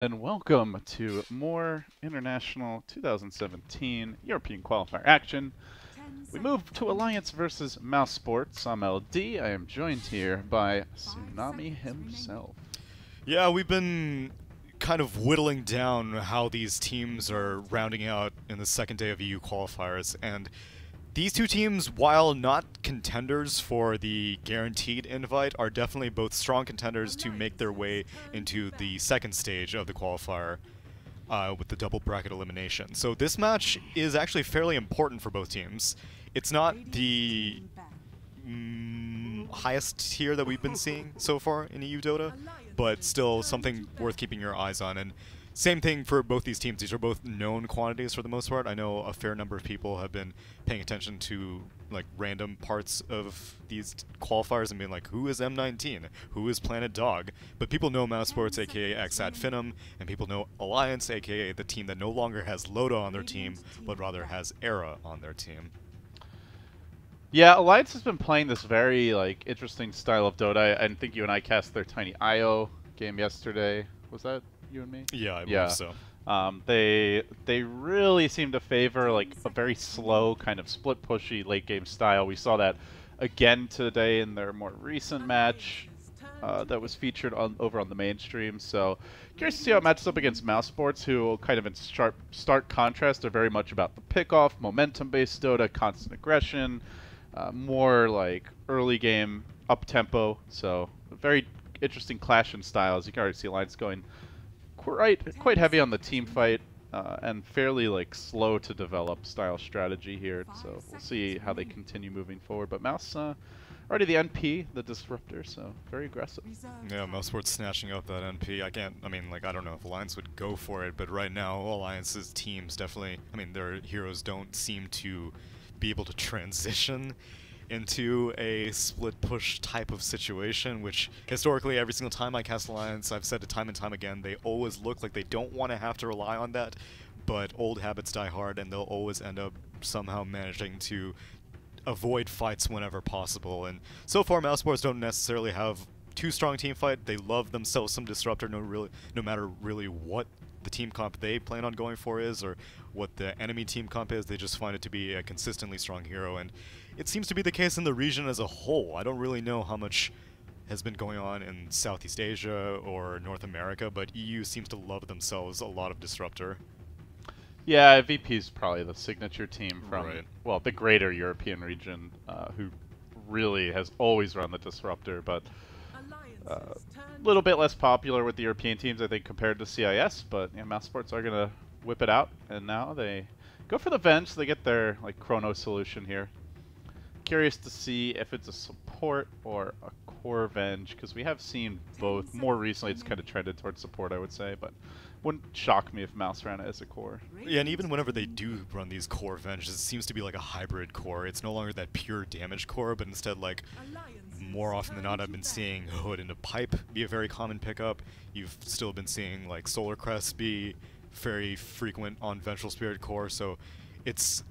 And welcome to more international 2017 European qualifier action. We move to Alliance versus Mouse Sports. I'm LD. I am joined here by Tsunami himself. Yeah, we've been kind of whittling down how these teams are rounding out in the second day of EU qualifiers, and these two teams, while not contenders for the guaranteed invite, are definitely both strong contenders to make their way into the second stage of the qualifier with the double bracket elimination. So this match is actually fairly important for both teams. It's not the highest tier that we've been seeing so far in EU Dota, but still something worth keeping your eyes on. And same thing for both these teams. These are both known quantities for the most part. I know a fair number of people have been paying attention to like random parts of these qualifiers and being like, who is M19? Who is Planet Dog? But people know Mouse Sports, aka Xat Finum, and people know Alliance, aka the team that no longer has Loda on their team, but rather has Era on their team. Yeah, Alliance has been playing this very interesting style of Dota. I think you and I cast their Tiny IO game yesterday. Was that you and me? Yeah, I believe so. They really seem to favor like a very slow kind of split pushy late game style. We saw that again today in their more recent match that was featured over on the mainstream. So curious to see how it matches up against Mouse Sports, who kind of in stark contrast are very much about the pickoff, momentum-based Dota, constant aggression, more like early game up tempo. So a very interesting clash in styles. You can already see Alliance going quite heavy on the team fight and fairly like slow to develop style strategy here. So we'll see how they continue moving forward. But Mouse already the NP, the disruptor, so very aggressive. Yeah, Mouse Sports snatching up that NP. I don't know if Alliance would go for it, but right now Alliance's teams definitely, their heroes don't seem to be able to transition into a split push type of situation, which historically every single time I cast Alliance, I've said it time and time again, they always look like they don't want to have to rely on that, but old habits die hard and they'll always end up somehow managing to avoid fights whenever possible. And so far Mouse Sports don't necessarily have too strong team fight. They love themselves some disruptor no matter really what the team comp they plan on going for is or what the enemy team comp is. They just find it to be a consistently strong hero, and it seems to be the case in the region as a whole. I don't really know how much has been going on in Southeast Asia or North America, but EU seems to love themselves a lot of disruptor. Yeah, VP is probably the signature team from Right. well the greater European region, who really has always run the disruptor, but a little bit less popular with the European teams, I think, compared to CIS. But yeah, Mouse Sports are gonna whip it out, and now they go for the Venge. So they get their like chrono solution here. Curious to see if it's a support or a core Venge, because we have seen both. More recently, it's kind of trended towards support, I would say, but wouldn't shock me if Mouse ran it as a core. Yeah, and even whenever they do run these core Venges, it seems to be like a hybrid core. It's no longer that pure damage core, but instead like more often than not, I've been seeing Hood into Pipe be a very common pickup. You've still been seeing like Solar Crest be very frequent on Vengeful Spirit core, so it's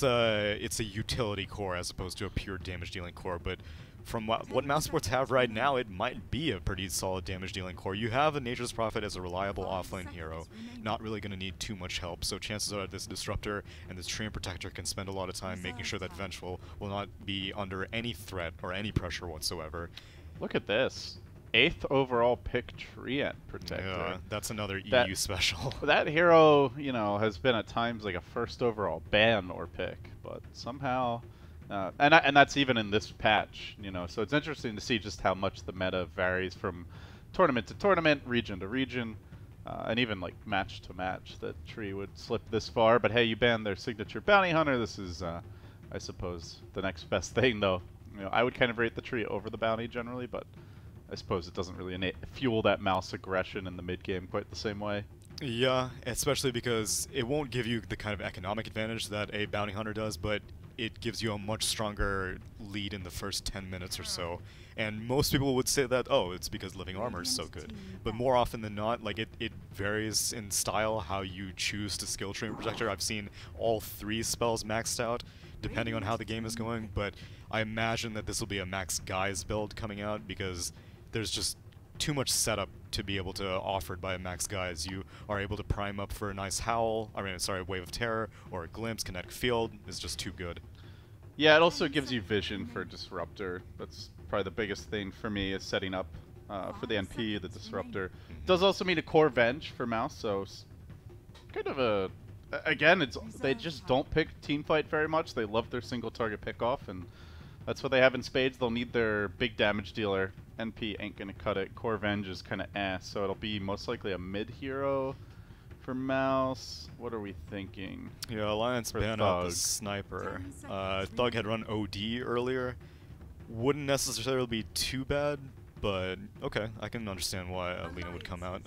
a utility core as opposed to a pure damage dealing core. But from what Mouse Sports have right now, it might be a pretty solid damage dealing core. You have a Nature's Prophet as a reliable offlane hero, not really going to need too much help, so chances are this Disruptor and this Treant Protector can spend a lot of time making sure that Vengeful will not be under any threat or any pressure whatsoever. Look at this. 8th overall pick Treant Protector. Yeah, that's another EU special. That hero, has been at times like a first overall ban or pick, but somehow, and that's even in this patch, So it's interesting to see just how much the meta varies from tournament to tournament, region to region, and even like match to match. That Tree would slip this far, but hey, you banned their signature bounty hunter. This is, I suppose, the next best thing, though. I would kind of rate the Tree over the bounty generally, but I suppose it doesn't really fuel that mouse aggression in the mid game quite the same way. Yeah, especially because it won't give you the kind of economic advantage that a bounty hunter does, but it gives you a much stronger lead in the first 10 minutes or so. And most people would say that, oh, it's because living armor is so good. But more often than not, like it varies in style how you choose to skill Treant Protector. I've seen all 3 spells maxed out, depending on how the game is going, but I imagine that this will be a max guys build coming out because there's just too much setup to be able to offered by max guys. You are able to prime up for a nice howl, Wave of Terror, or a glimpse. Kinetic Field is just too good. Yeah, it also gives you vision for Disruptor. That's probably the biggest thing for me, is setting up for the NP, the Disruptor. Does also mean a core Venge for Mouse, so kind of a... Again, they just don't pick teamfight very much. They love their single target pickoff, and that's what they have in spades. They'll need their big damage dealer. NP ain't gonna cut it. Core Venge is kind of ass, so it'll be most likely a mid hero for Mouse. What are we thinking? Yeah, Alliance ban out the sniper. Thug had run OD earlier. Wouldn't necessarily be too bad, but okay, I can understand why Alina would come out.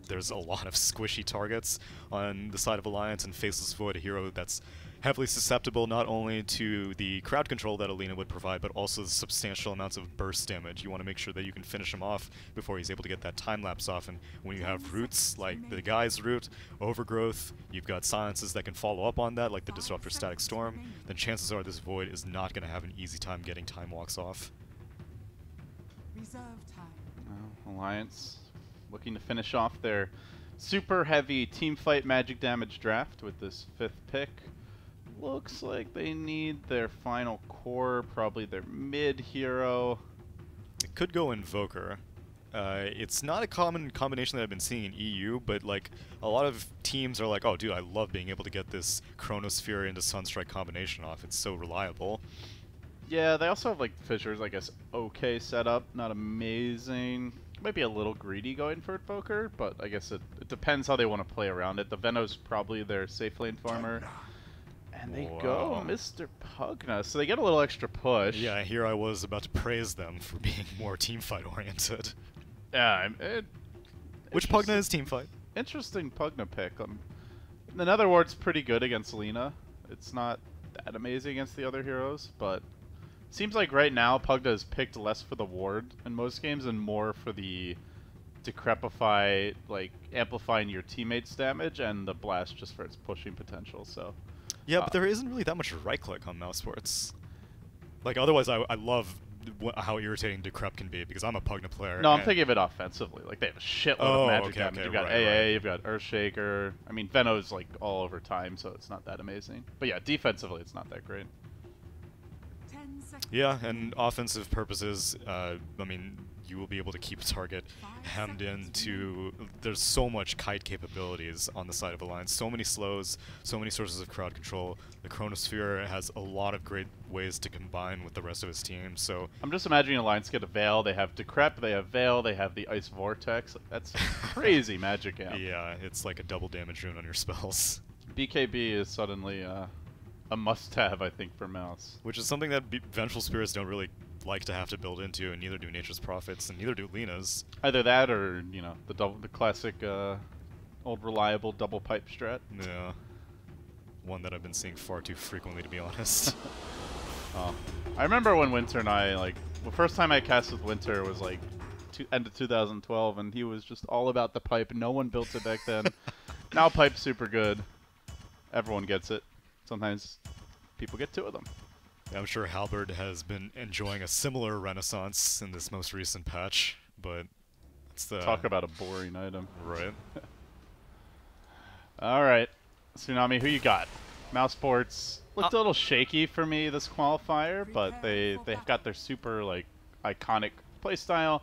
There's a lot of squishy targets on the side of Alliance, and Faceless Void, a hero that's heavily susceptible not only to the crowd control that Alina would provide, but also the substantial amounts of burst damage. You want to make sure that you can finish him off before he's able to get that time lapse off, and when you have roots like the guy's root, Overgrowth, you've got silences that can follow up on that, like the Disruptor Static Storm, then chances are this Void is not going to have an easy time getting time walks off. Well, Alliance looking to finish off their super heavy teamfight magic damage draft with this 5th pick. Looks like they need their final core, probably their mid hero. It could go Invoker. It's not a common combination that I've been seeing in EU, but like a lot of teams are like, oh dude, I love being able to get this Chronosphere into Sunstrike combination off. It's so reliable. Yeah, they also have like Fissures, I guess, okay setup, not amazing. Might be a little greedy going for Invoker, but I guess it depends how they want to play around it. The Venom's probably their safe lane farmer. And they go Mr. Pugna, so they get a little extra push. Yeah, here I was about to praise them for being more teamfight oriented. Yeah, which Pugna is teamfight? Interesting Pugna pick. The Nether Ward's pretty good against Lina. It's not that amazing against the other heroes, but seems like right now Pugna is picked less for the ward in most games and more for the Decrepify, like amplifying your teammates' damage, and the Blast just for its pushing potential. So. Yeah, but there isn't really that much right-click on mouse sports. Like, otherwise, I love how irritating Decrep can be, because I'm a Pugna player. No, I'm thinking of it offensively. Like, they have a shitload of magic damage. You've got AA, you've got Earthshaker. I mean, Veno's, like, all over time, so it's not that amazing. But yeah, defensively, it's not that great. Yeah, and offensive purposes, I mean, you will be able to keep a target hemmed in to... There's so much kite capabilities on the side of Alliance. So many slows, so many sources of crowd control. The Chronosphere has a lot of great ways to combine with the rest of his team, so... I'm just imagining Alliance get a Veil. They have Decrep, they have Veil, they have the Ice Vortex. That's crazy magic amp. Yeah, it's like a double damage rune on your spells. BKB is suddenly a must-have, I think, for Mouse. Which is something that Vengeful Spirits don't really like to have to build into, and neither do Nature's Prophets, and neither do Lina's. Either that, or you know, the classic old reliable double pipe strat. Yeah, one that I've been seeing far too frequently, to be honest. Oh, I remember when Winter and I the first time I cast with Winter was like end of 2012, and he was just all about the pipe. No one built it back then. Now pipe's super good. Everyone gets it. Sometimes people get 2 of them. Yeah, I'm sure Halberd has been enjoying a similar renaissance in this most recent patch, but it's the... Talk about a boring item. Right. Alright. Tsunami, who you got? Mouse Sports looked a little shaky for me this qualifier, but they've got their super, like, iconic playstyle.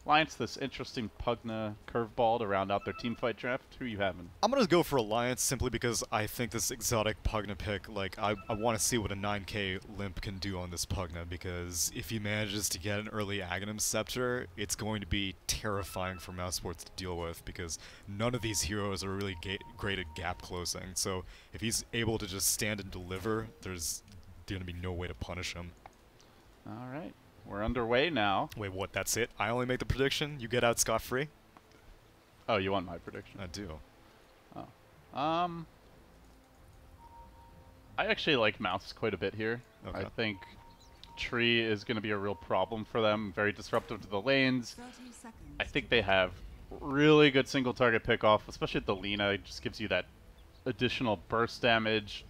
Alliance, this interesting Pugna curveball to round out their teamfight draft. Who you having? I'm gonna go for Alliance simply because I think this exotic Pugna pick, like, I want to see what a 9k Limp can do on this Pugna, because if he manages to get an early Aghanim Scepter, it's going to be terrifying for Mouse Sports to deal with, because none of these heroes are really great at gap closing. So if he's able to just stand and deliver, there's gonna be no way to punish him. Alright. We're underway now. Wait, what? That's it? I only make the prediction? You get out scot-free? Oh, you want my prediction? I do. Oh. I actually like Mouse quite a bit here. Okay. I think Tree is going to be a real problem for them. Very disruptive to the lanes. I think they have really good single target pick-off, especially at the Lina. It just gives you that additional burst damage.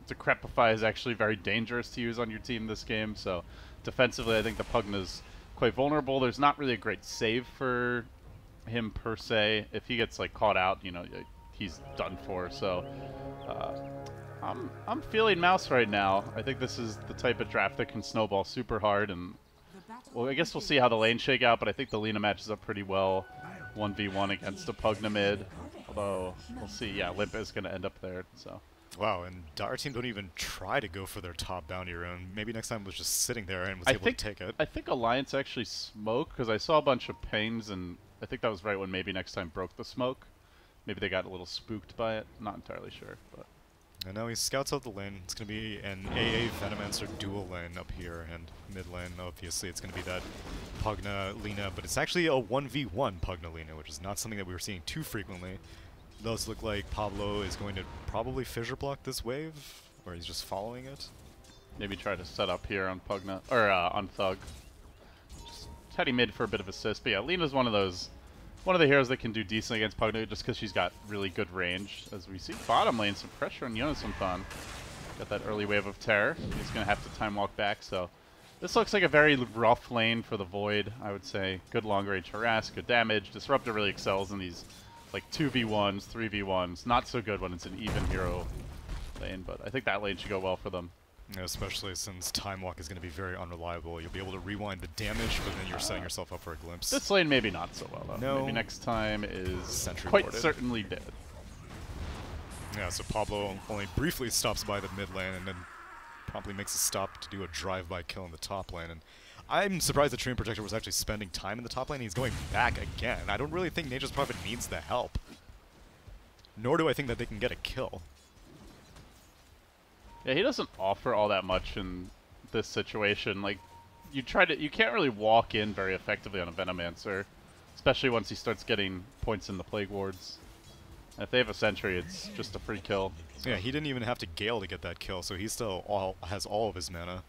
Decrepify is actually very dangerous to use on your team this game, so... Defensively, I think the Pugna's quite vulnerable. There's not really a great save for him per se. If he gets like caught out, you know, he's done for. So I'm feeling mouse right now. I think this is the type of draft that can snowball super hard, and well, I guess we'll see how the lanes shake out. But I think the Lina matches up pretty well, 1v1 against a Pugna mid. Although we'll see. Yeah, Limp is going to end up there. So. Wow, and Dire Team don't even try to go for their top bounty rune. Maybe next time was just sitting there and was able to take it. I think Alliance actually smoked, because I saw a bunch of pings, and I think that was right when maybe next time broke the smoke. Maybe they got a little spooked by it. Not entirely sure. But. And now he scouts out the lane. It's going to be an AA Venomancer dual lane up here, and mid lane, obviously, it's going to be that Pugna Lina, but it's actually a 1v1 Pugna Lina, which is not something that we were seeing too frequently. It does look like Pablo is going to probably fissure block this wave, or he's just following it. Maybe try to set up here on Pugna, or on Thug. Just heading mid for a bit of assist, but yeah, Lina's one of the heroes that can do decently against Pugna just because she's got really good range. As we see bottom lane, some pressure on Yonasampan. Got that early wave of terror. He's going to have to time walk back, so this looks like a very rough lane for the Void, I would say. Good long range harass, good damage. Disruptor really excels in these like 2v1s, 3v1s. Not so good when it's an even hero lane, but I think that lane should go well for them. Yeah, especially since Time Walk is going to be very unreliable. You'll be able to rewind the damage, but then you're setting yourself up for a glimpse. This lane maybe not so well, though. No. Maybe next time is Sentry quite warded. certainly dead. Yeah, so Pablo only briefly stops by the mid lane and then promptly makes a stop to do a drive-by kill in the top lane. And I'm surprised that Treant Protector was actually spending time in the top lane. He's going back again. I don't really think Nature's Prophet needs the help. Nor do I think that they can get a kill. Yeah, he doesn't offer all that much in this situation. Like, you can't really walk in very effectively on a Venomancer, especially once he starts getting points in the Plague Wards. And if they have a Sentry, it's just a free kill. So. Yeah, he didn't even have to Gale to get that kill, so he still has all of his mana.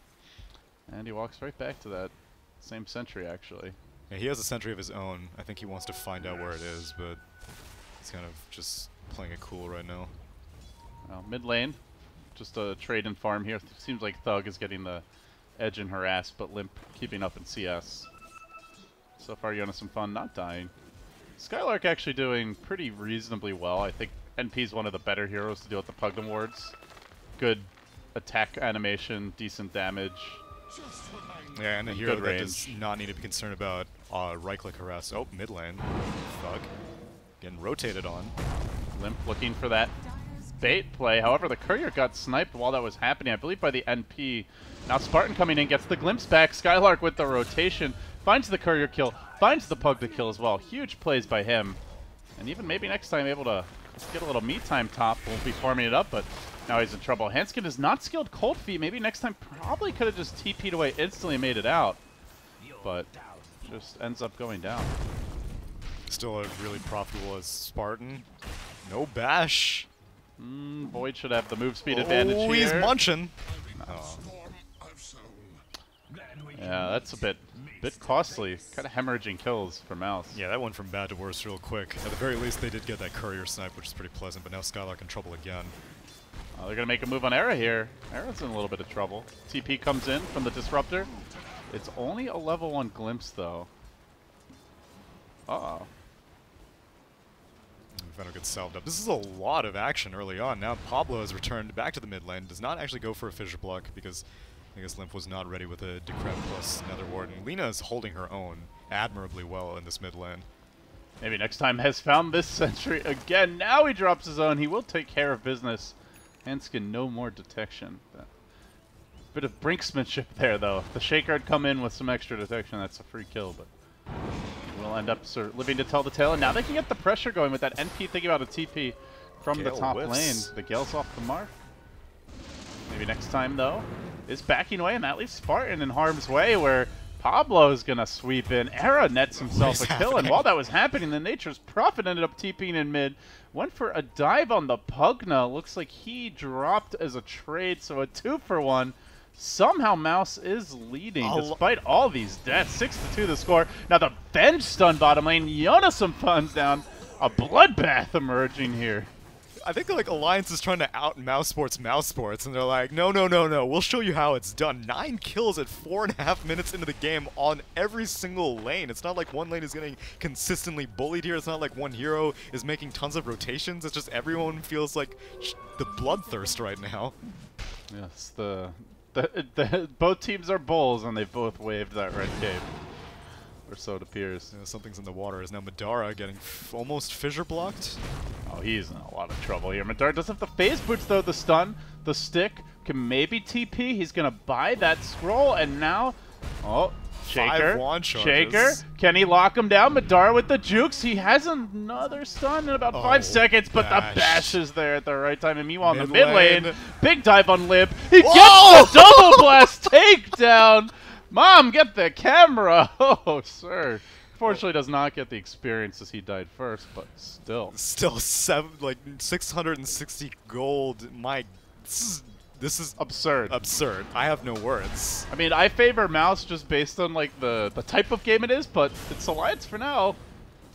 And he walks right back to that same Sentry, actually. Yeah, he has a Sentry of his own. I think he wants to find out where it is, but he's kind of just playing it cool right now. Mid lane, just a trade and farm here. Seems like Thug is getting the edge and harass, but Limp keeping up in CS. So far, Yonasampan not dying. Skylark actually doing pretty reasonably well. I think NP's one of the better heroes to deal with the Pugna wards. Good attack animation, decent damage. Yeah, and a hero that does not need to be concerned about right-click harass. Oh, mid lane. Thug. Getting rotated on. Limp looking for that bait play. However, the courier got sniped while that was happening, I believe by the NP. Now Spartan coming in, gets the glimpse back. Skylark with the rotation. Finds the courier kill. Finds the Pug to kill as well. Huge plays by him. And even maybe next time able to get a little me time top. Won't be farming it up, but now he's in trouble. Hanskin is not skilled Cold Feet. Maybe next time probably could have just TP'd away instantly and made it out. But just ends up going down. Still a really profitable as Spartan. No bash. Void should have the move speed advantage here. Oh, he's munching. Oh. Yeah, that's a bit costly. Kind of hemorrhaging kills for Mouse. Yeah, that went from bad to worse real quick. At the very least, they did get that courier snipe, which is pretty pleasant, but now Skylark in trouble again. They're going to make a move on Era here. Era's in a little bit of trouble. TP comes in from the Disruptor. It's only a level 1 glimpse, though. Uh-oh. Venom gets salved up. This is a lot of action early on. Now Pablo has returned back to the mid lane. Does not actually go for a fissure block because I guess Limp was not ready with a Decrep plus Nether Warden. Lina is holding her own admirably well in this mid lane. Maybe next time has found this Sentry again. Now he drops his own. He will take care of business. Hanskin, no more detection. Bit of brinksmanship there, though. If the Shaker had come in with some extra detection, that's a free kill, but we'll end up living to tell the tale. And now they can get the pressure going with that NP thinking about a TP from Gale the top whiffs. lane. The Gale's off the mark. Maybe next time, though, is backing away, and that leaves Spartan in harm's way, where Pablo's going to sweep in. Era nets himself a kill, and while that was happening, the Nature's Prophet ended up TPing in mid. Went for a dive on the Pugna. Looks like he dropped as a trade, so a 2-for-1. Somehow Mouse is leading despite all these deaths. 6-2 the score. Now the bench stun bottom lane. Yonasampan's down. A bloodbath emerging here. I think like Alliance is trying to out mouse sports, and they're like, no, no, no, no, we'll show you how it's done. 9 kills at 4.5 minutes into the game on every single lane. It's not like one lane is getting consistently bullied here. It's not like one hero is making tons of rotations. It's just everyone feels like the bloodthirst right now. Yes, both teams are bulls, and they both waved that red cape. Or so it appears. Yeah, something's in the water. Is now Madara getting almost fissure blocked? Oh, he's in a lot of trouble here. Madara does have the phase boots, though. The stun, the stick, can maybe TP. He's going to buy that scroll, and now... Oh, Shaker. 5 wand charges. Shaker. Can he lock him down? Madara with the jukes. He has another stun in about 5 seconds, but the bash is there at the right time. And meanwhile, in the mid lane, big dive on Lip. He gets the double blast takedown. Mom, get the camera! Oh, sir. Fortunately, does not get the experience as he died first, but still. Still 660 gold. My, this is absurd. Absurd. I have no words. I mean, I favor Mouse just based on like the type of game it is, but it's Alliance for now.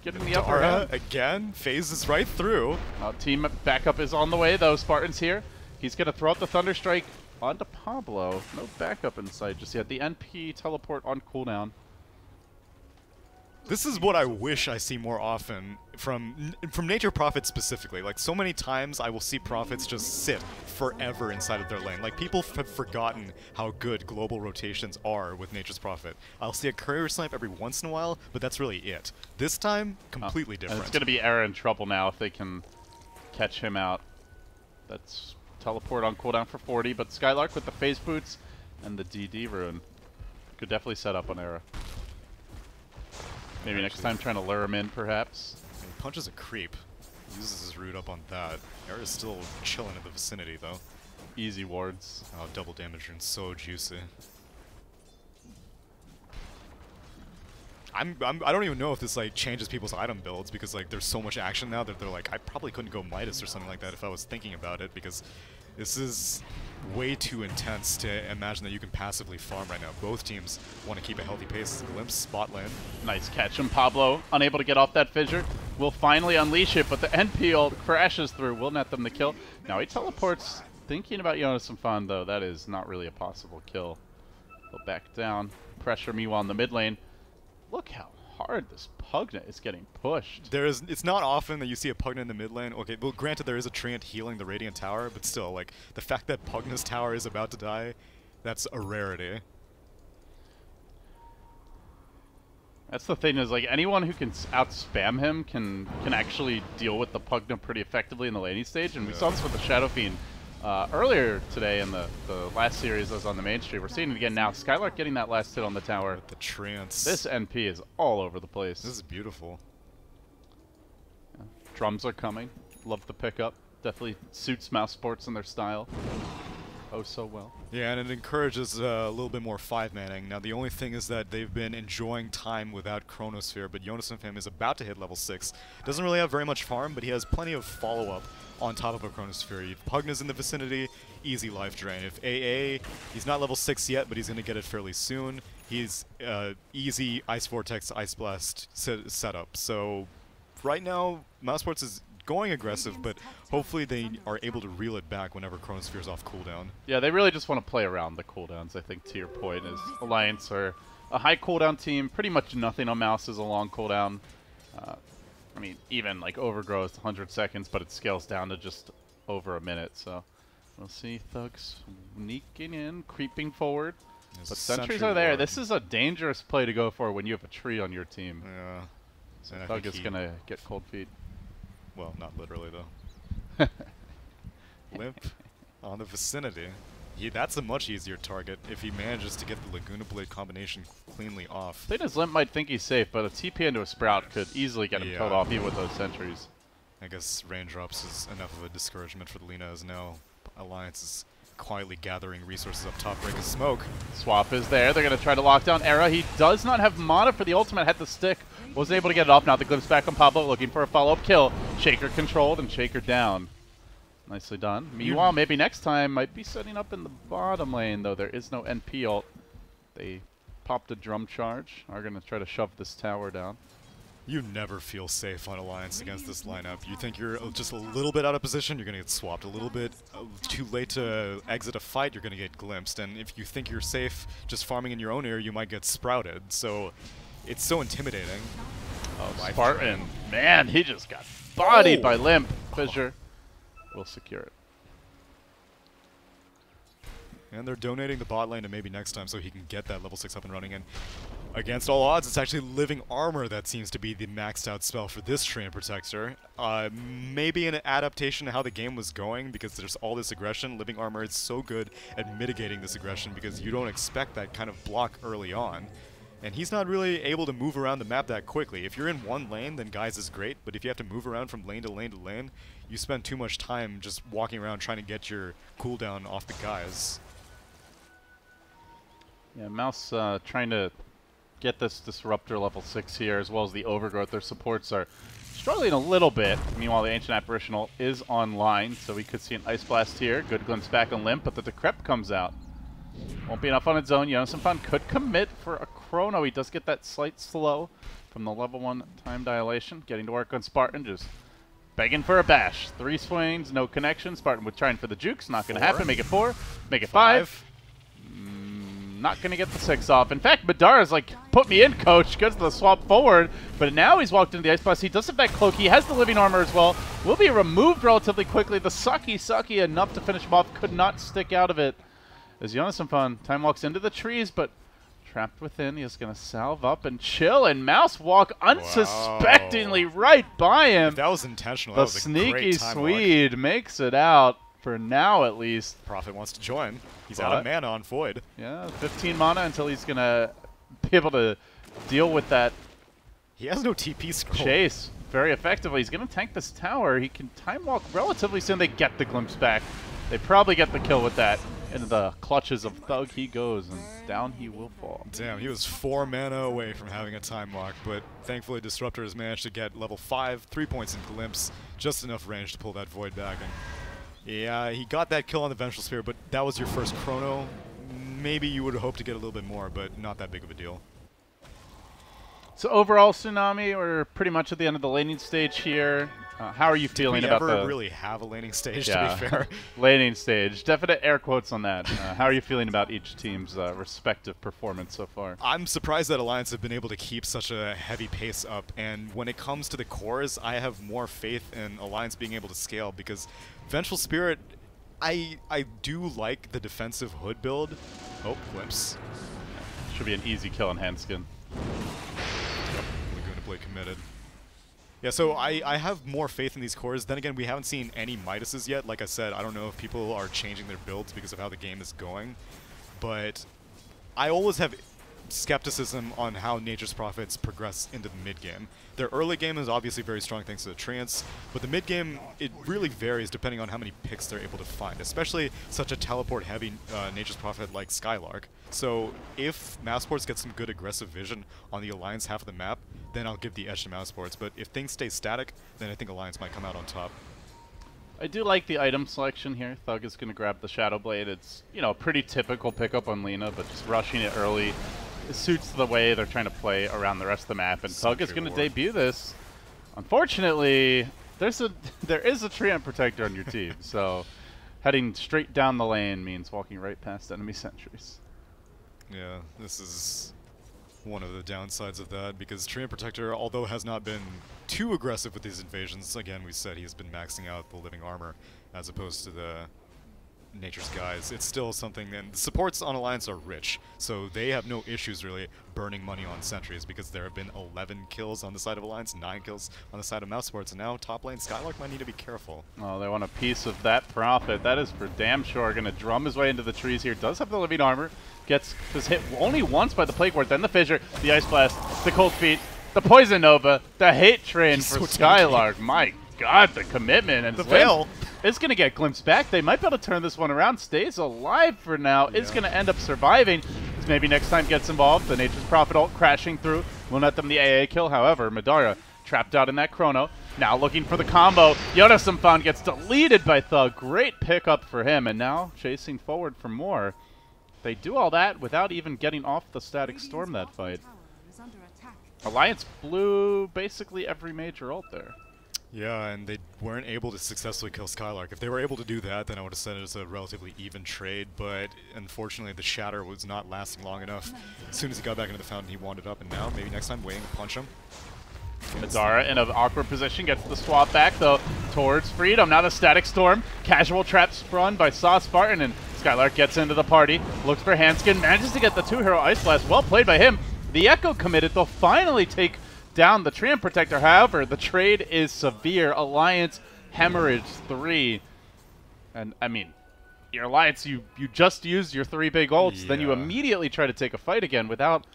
Getting the upper hand. Again, phases right through. Team backup is on the way, though. Spartan's here. He's going to throw out the Thunder Strike onto Pablo. No backup in sight just yet. The NP teleport on cooldown. This is what I wish I see more often from Nature Prophets specifically. Like, so many times I will see Prophets just sit forever inside of their lane. Like, people have forgotten how good global rotations are with Nature's Prophet. I'll see a courier snipe every once in a while, but that's really it. This time, completely different. And it's going to be Era in trouble now if they can catch him out. That's teleport on cooldown for 40, but Skylark with the phase boots and the DD rune could definitely set up on Era. Maybe next time trying to lure him in, perhaps. He punches a creep. Uses his root up on that. Era's still chilling in the vicinity, though. Easy wards. Oh, double damage rune, so juicy. I don't even know if this like changes people's item builds because like there's so much action now that they're like, I probably couldn't go Midas or something like that if I was thinking about it because this is way too intense to imagine that you can passively farm right now. Both teams want to keep a healthy pace. Glimpse spot lane. Nice catch from Pablo, unable to get off that fissure. Will finally unleash it, but the NP ult crashes through. Will net them the kill. Now he teleports, thinking about Jonas some fun though. That is not really a possible kill. He'll back down. Pressure meanwhile in the mid lane. Look how hard this Pugna is getting pushed. It's not often that you see a Pugna in the mid lane. Okay, well, granted there is a Treant healing the Radiant Tower, but still, like, the fact that Pugna's tower is about to die, that's a rarity. That's the thing is, like, anyone who can out-spam him can actually deal with the Pugna pretty effectively in the laning stage, and we saw this with the Shadow Fiend earlier today in the last series that was on the main stream. We're seeing it again now. Skylark getting that last hit on the tower. With the Treants. This NP is all over the place. This is beautiful. Yeah. Drums are coming. Love the pickup. Definitely suits Mouse Sports and their style. Oh, so well. Yeah, and it encourages a little bit more 5-manning. Now, the only thing is that they've been enjoying time without Chronosphere, but Jonas of him is about to hit level 6. Doesn't really have very much farm, but he has plenty of follow-up on top of a Chronosphere. If Pugna's in the vicinity, easy life drain. If AA, he's not level 6 yet, but he's going to get it fairly soon. He's easy Ice Vortex, Ice Blast setup. So, right now, Mouse Sports is going aggressive, but hopefully they are able to reel it back whenever Chronosphere's off cooldown. Yeah, they really just want to play around the cooldowns, I think, to your point, is Alliance are a high cooldown team. Pretty much nothing on Mouse is a long cooldown. I mean, even like Overgrowth, 100 seconds, but it scales down to just over a minute, so we'll see Thugs sneaking in, creeping forward. But sentries are there. This is a dangerous play to go for when you have a tree on your team. Yeah. So Thug is going to get cold feet. Well, not literally, though. Limp on the vicinity. That's a much easier target if he manages to get the Laguna Blade combination cleanly off. The thing is, Limp might think he's safe, but a TP into a Sprout could easily get him killed off even with those sentries. I guess raindrops is enough of a discouragement for the Lina, as now Alliance is quietly gathering resources up top, breaking smoke. Swap is there. They're going to try to lock down Era. He does not have mana for the ultimate. Had the stick. Wasn't able to get it off. Now the glimpse back on Pablo, looking for a follow-up kill. Shaker controlled and Shaker down. Nicely done. Meanwhile, maybe next time might be setting up in the bottom lane, though there is no NP ult. They popped a drum charge. Are going to try to shove this tower down. You never feel safe on Alliance against this lineup. You think you're just a little bit out of position, you're going to get swapped. A little bit too late to exit a fight, you're going to get glimpsed. And if you think you're safe just farming in your own area, you might get sprouted. So it's so intimidating. Oh, Spartan. Man, he just got bodied by Limp. Fissure will secure it. And they're donating the bot lane to maybe next time so he can get that level 6 up and running. And against all odds, it's actually Living Armor that seems to be the maxed out spell for this Treant Protector. Maybe an adaptation to how the game was going, because there's all this aggression. Living Armor is so good at mitigating this aggression because you don't expect that kind of block early on. And he's not really able to move around the map that quickly. If you're in one lane, then Guise is great, but if you have to move around from lane to lane to lane, you spend too much time just walking around trying to get your cooldown off the Guise. Yeah, mouz trying to get this Disruptor level 6 here, as well as the Overgrowth. Their supports are struggling a little bit. Meanwhile, the Ancient Apparitional is online, so we could see an Ice Blast here. Good glimpse back on Limp, but the Decrep comes out. Won't be enough on its own. Yonasunfan could commit for a Chrono. He does get that slight slow from the level 1 time dilation. Getting to work on Spartan, just begging for a bash. 3 swings, no connection. Spartan with trying for the jukes. Not going to happen. Make it 4. Make it 5. Not going to get the 6 off. In fact, Madara's like, put me in, coach, because of the swap forward. But now he's walked into the Ice Blast. He does have that cloak. He has the Living Armor as well. Will be removed relatively quickly. The sucky enough to finish him off. Could not stick out of it. As Yonasunfan time walks into the trees, but trapped within. He is going to salve up and chill. And mouz walk unsuspectingly right by him. If that was intentional. The that was a sneaky great time Swede walk. Makes it out. For now, at least. Prophet wants to join. He's out of mana on Void. Yeah, 15 mana until he's going to be able to deal with that. He has no TP scroll. Chase very effectively. He's going to tank this tower. He can time walk relatively soon. They get the glimpse back. They probably get the kill with that. Into the clutches of Thug he goes, and down he will fall. Damn, he was 4 mana away from having a time walk, but thankfully Disruptor has managed to get level 5, 3 points in Glimpse, just enough range to pull that Void back. And yeah, he got that kill on the Vengeful Spirit, but that was your first Chrono. Maybe you would hope to get a little bit more, but not that big of a deal. So overall, Tsunami, we're pretty much at the end of the laning stage here. How are you feeling about the... really have a laning stage, to be fair? Laning stage. Definite air quotes on that. How are you feeling about each team's respective performance so far? I'm surprised that Alliance have been able to keep such a heavy pace up, and when it comes to the cores, I have more faith in Alliance being able to scale, because Vengeful Spirit, I do like the defensive hood build. Oh, Glimpse. Should be an easy kill on Handskin. Yep, Laguna Blade committed. Yeah, so I have more faith in these cores. Then again, we haven't seen any Midases yet. Like I said, I don't know if people are changing their builds because of how the game is going. But I always have skepticism on how Nature's Prophets progress into the mid-game. Their early game is obviously very strong thanks to the Treants, but the mid-game, it really varies depending on how many picks they're able to find, especially such a teleport-heavy Nature's Prophet like Skylark. So if Mousesports get some good aggressive vision on the Alliance half of the map, then I'll give the edge to Mousesports. But if things stay static, then I think Alliance might come out on top. I do like the item selection here. Thug is going to grab the Shadow Blade. It's, you know, pretty typical pickup on Lina, but just rushing it early. It suits the way they're trying to play around the rest of the map, and Thug is going to debut this. Unfortunately, there is a Treant Protector on your team, so heading straight down the lane means walking right past enemy sentries. Yeah, this is one of the downsides of that, because Treant Protector, although has not been too aggressive with these invasions, again, we said he has been maxing out the Living Armor as opposed to the Nature's Guise. It's still something, and the supports on Alliance are rich, so they have no issues really burning money on sentries, because there have been 11 kills on the side of Alliance, 9 kills on the side of Mousesports, and now top lane Skylark might need to be careful. Oh, they want a piece of that Prophet. That is for damn sure. Going to drum his way into the trees here. Does have the Living Armor. Gets hit only once by the Plague Ward, then the Fissure, the Ice Blast, the Cold Feet, the Poison Nova, the Hate Train for Skylark. My God, the commitment. And the Veil. It's going to get glimpsed back. They might be able to turn this one around. Stays alive for now. Yeah. It's going to end up surviving. Maybe next time gets involved. The Nature's Prophet ult crashing through. Will net them the AA kill. However, Madara trapped out in that Chrono. Now looking for the combo. Yonasunfan gets deleted by Thug. Great pickup for him. And now chasing forward for more. They do all that without even getting off the Static Storm that fight. Alliance blew basically every major ult there. Yeah, and they weren't able to successfully kill Skylark. If they were able to do that, then I would have said it's a relatively even trade, but unfortunately the Shatter was not lasting long enough. As soon as he got back into the fountain, he wanted up, and now, maybe next time, waiting to punch him. Madara in an awkward position, gets the swap back, though, towards Freedom. Now the Static Storm. Casual trap sprung by Saw Spartan, and Skylark gets into the party, looks for Hanskin, manages to get the 2-hero Ice Blast. Well played by him. The Echo committed. They'll finally take down the Treant Protector. However, the trade is severe. Alliance hemorrhage 3. And, I mean, your Alliance, you just used your 3 big ults, then you immediately try to take a fight again without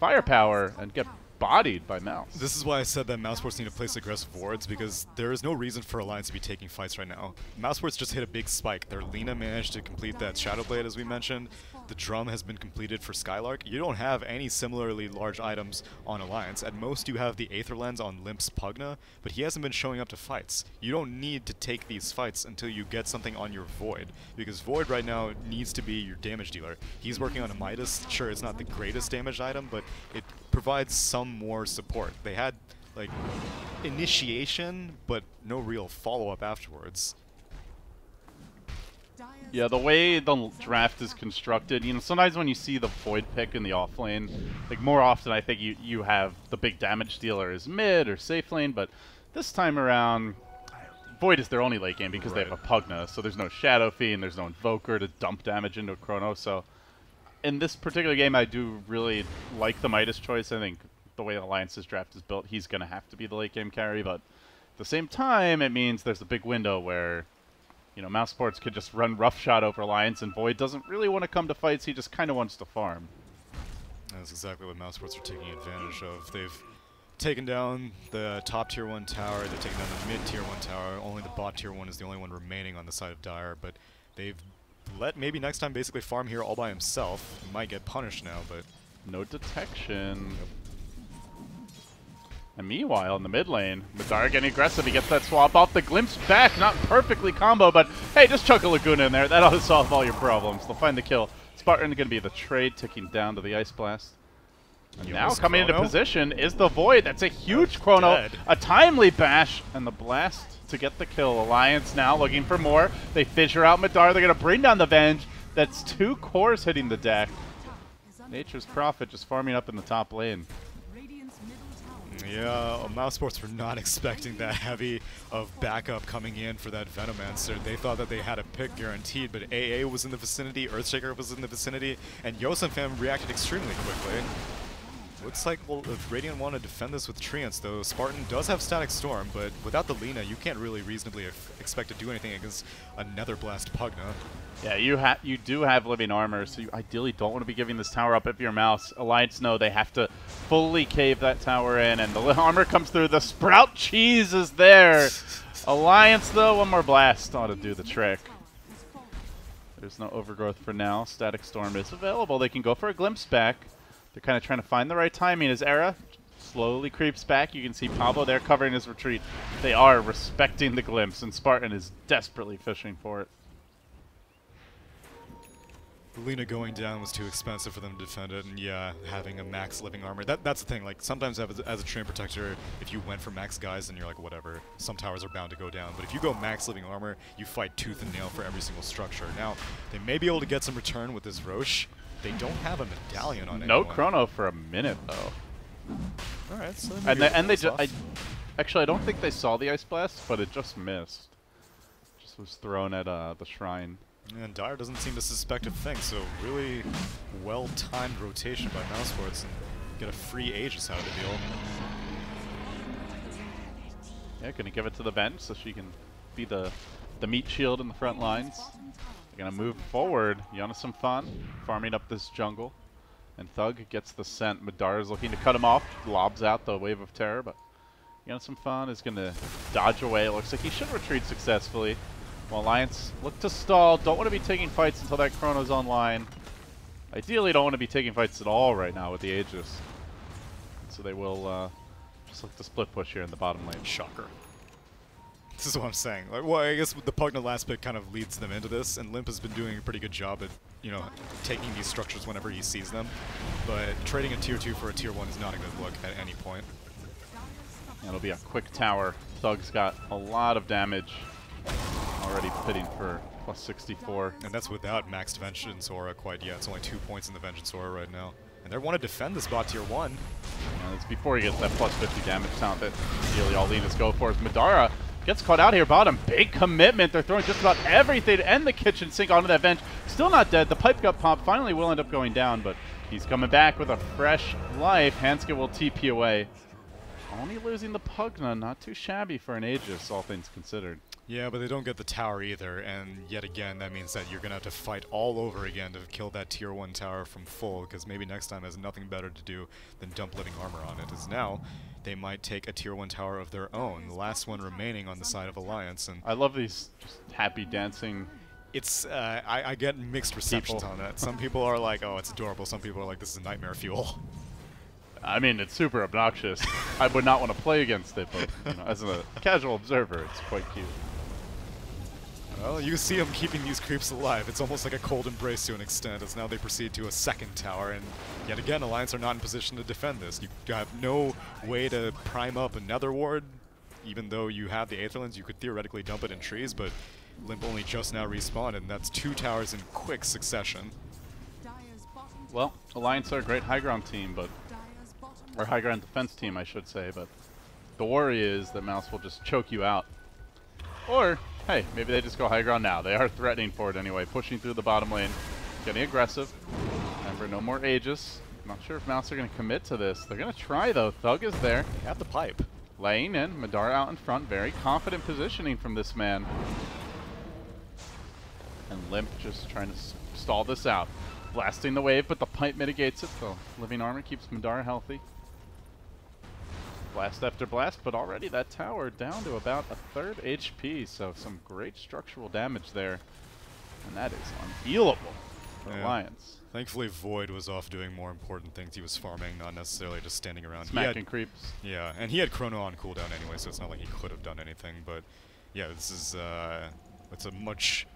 firepower and get bodied by Mouse. This is why I said that Mousesports need to place aggressive wards, because there is no reason for Alliance to be taking fights right now. Mousesports just hit a big spike. Their Lina managed to complete that Shadow Blade, as we mentioned. The drum has been completed for Skylark. You don't have any similarly large items on Alliance. At most, you have the Aether Lens on Limp's Pugna, but he hasn't been showing up to fights. You don't need to take these fights until you get something on your Void, because Void right now needs to be your damage dealer. He's working on a Midas. Sure, it's not the greatest damage item, but it provides some more support. They had, like, initiation, but no real follow-up afterwards. Yeah, the way the draft is constructed, you know, sometimes when you see the Void pick in the off lane, like more often I think you have the big damage dealer as mid or safe lane, but this time around, Void is their only late game because they have a Pugna, so there's no Shadow Fiend, there's no Invoker to dump damage into a Chrono, so in this particular game I do really like the Midas choice. I think the way Alliance's draft is built, he's going to have to be the late game carry, but at the same time it means there's a big window where, you know, Mousesports could just run roughshod over Alliance, and Void doesn't really want to come to fights, he just kind of wants to farm. That's exactly what Mousesports are taking advantage of. They've taken down the top tier 1 tower, they've taken down the mid tier 1 tower, only the bot tier 1 is the only one remaining on the side of Dire, but they've let maybe next time basically farm here all by himself. He might get punished now, but... No detection. And meanwhile, in the mid lane, Madara getting aggressive. He gets that swap off. The Glimpse back, not perfectly combo, but hey, just chuck a Laguna in there. That ought to solve all your problems. They'll find the kill. Spartan going to be the trade, ticking down to the Ice Blast. And now coming into position is the Void. That's a huge Chrono. A timely bash, and the blast to get the kill. Alliance now looking for more. They fissure out Madara. They're going to bring down the Venge. That's 2 cores hitting the deck. Nature's Prophet just farming up in the top lane. Yeah, Mousesports were not expecting that heavy of backup coming in for that Venomancer. They thought that they had a pick guaranteed, but AA was in the vicinity, Earthshaker was in the vicinity, and Yosemfam reacted extremely quickly. Looks like, well, if Radiant want to defend this with Treants, though, Spartan does have Static Storm, but without the Lina, you can't really reasonably expect to do anything against a Nether Blast Pugna. Yeah, you do have living armor, so you ideally don't want to be giving this tower up if you're Mouse. Alliance know they have to fully cave that tower in, and the armor comes through. The Sprout Cheese is there. Alliance, though, one more blast ought to do the trick. There's no Overgrowth for now. Static Storm is available. They can go for a Glimpse back. They're kind of trying to find the right timing as Era slowly creeps back. You can see Pablo there covering his retreat. They are respecting the Glimpse, and Spartan is desperately fishing for it. Lina going down was too expensive for them to defend it, and yeah, having a max living armor. That's the thing, like, sometimes as a Treant Protector, if you went for max guys, then you're like, whatever, some towers are bound to go down. But if you go max living armor, you fight tooth and nail for every single structure. Now, they may be able to get some return with this Roche. They don't have a medallion on it. No Chrono for a minute, though. Alright, so actually, I don't think they saw the Ice Blast, but it just missed. Just was thrown at the shrine. And Dire doesn't seem to suspect a thing, so really well-timed rotation by Mousesports and get a free Aegis out of the deal. Yeah, gonna give it to the bench so she can be the meat shield in the front lines. They're gonna move forward. Some fun farming up this jungle. And Thug gets the scent. Madara's looking to cut him off. Lobs out the Wave of Terror, but some fun is gonna dodge away. It looks like he should retreat successfully. While Alliance look to stall, don't want to be taking fights until that Chrono's online. Ideally don't want to be taking fights at all right now with the Aegis. So they will just look to split push here in the bottom lane. Shocker. This is what I'm saying. Like, well, I guess the Pugna last pick kind of leads them into this, and Limp has been doing a pretty good job at, you know, taking these structures whenever he sees them. But trading a tier 2 for a tier 1 is not a good look at any point. It'll be a quick tower. Thug's got a lot of damage. Already pitting for plus 64. And that's without maxed Vengeance Aura quite yet. It's only 2 points in the Vengeance Aura right now. And they want to defend this bot tier 1. It's before he gets that plus 50 damage count that ideally all leaders go for. As Madara gets caught out here bottom. Big commitment. They're throwing just about everything to end the kitchen sink onto that bench. Still not dead. The pipe got popped. Finally will end up going down, but he's coming back with a fresh life. Hanska will TP away. Only losing the Pugna. Not too shabby for an Aegis, all things considered. Yeah, but they don't get the tower either, and yet again, that means that you're going to have to fight all over again to kill that tier 1 tower from full, because maybe next time has nothing better to do than dump living armor on it, as now they might take a tier 1 tower of their own, the last one remaining on the side of Alliance. And I love these just happy dancing. It's, I get mixed receptions on that. Some people are like, oh, it's adorable. Some people are like, this is nightmare fuel. I mean, it's super obnoxious. I would not want to play against it, but you know, as a casual observer, it's quite cute. Well, you see them keeping these creeps alive. It's almost like a cold embrace to an extent, as now they proceed to a second tower, and yet again, Alliance are not in position to defend this. You have no way to prime up another ward, even though you have the Aetherlands. You could theoretically dump it in trees, but Limp only just now respawned, and that's 2 towers in quick succession. Well, Alliance are a great high ground team, but or high ground defense team, I should say, but the worry is that Mouse will just choke you out. Or, hey, maybe they just go high ground now. They are threatening for it anyway, pushing through the bottom lane, getting aggressive. Remember, no more Aegis. Not sure if Mouse are going to commit to this. They're going to try, though. Thug is there. They have the pipe. Laying in. Madara out in front. Very confident positioning from this man. And Limp just trying to stall this out. Blasting the wave, but the pipe mitigates it, so living armor keeps Madara healthy. Blast after blast, but already that tower down to about a 1/3 HP, so some great structural damage there. And that is unhealable for Alliance. Thankfully, Void was off doing more important things. He was farming, not necessarily just standing around. Smacking creeps. Yeah, and he had Chrono on cooldown anyway, so it's not like he could have done anything. But yeah, this is it's a much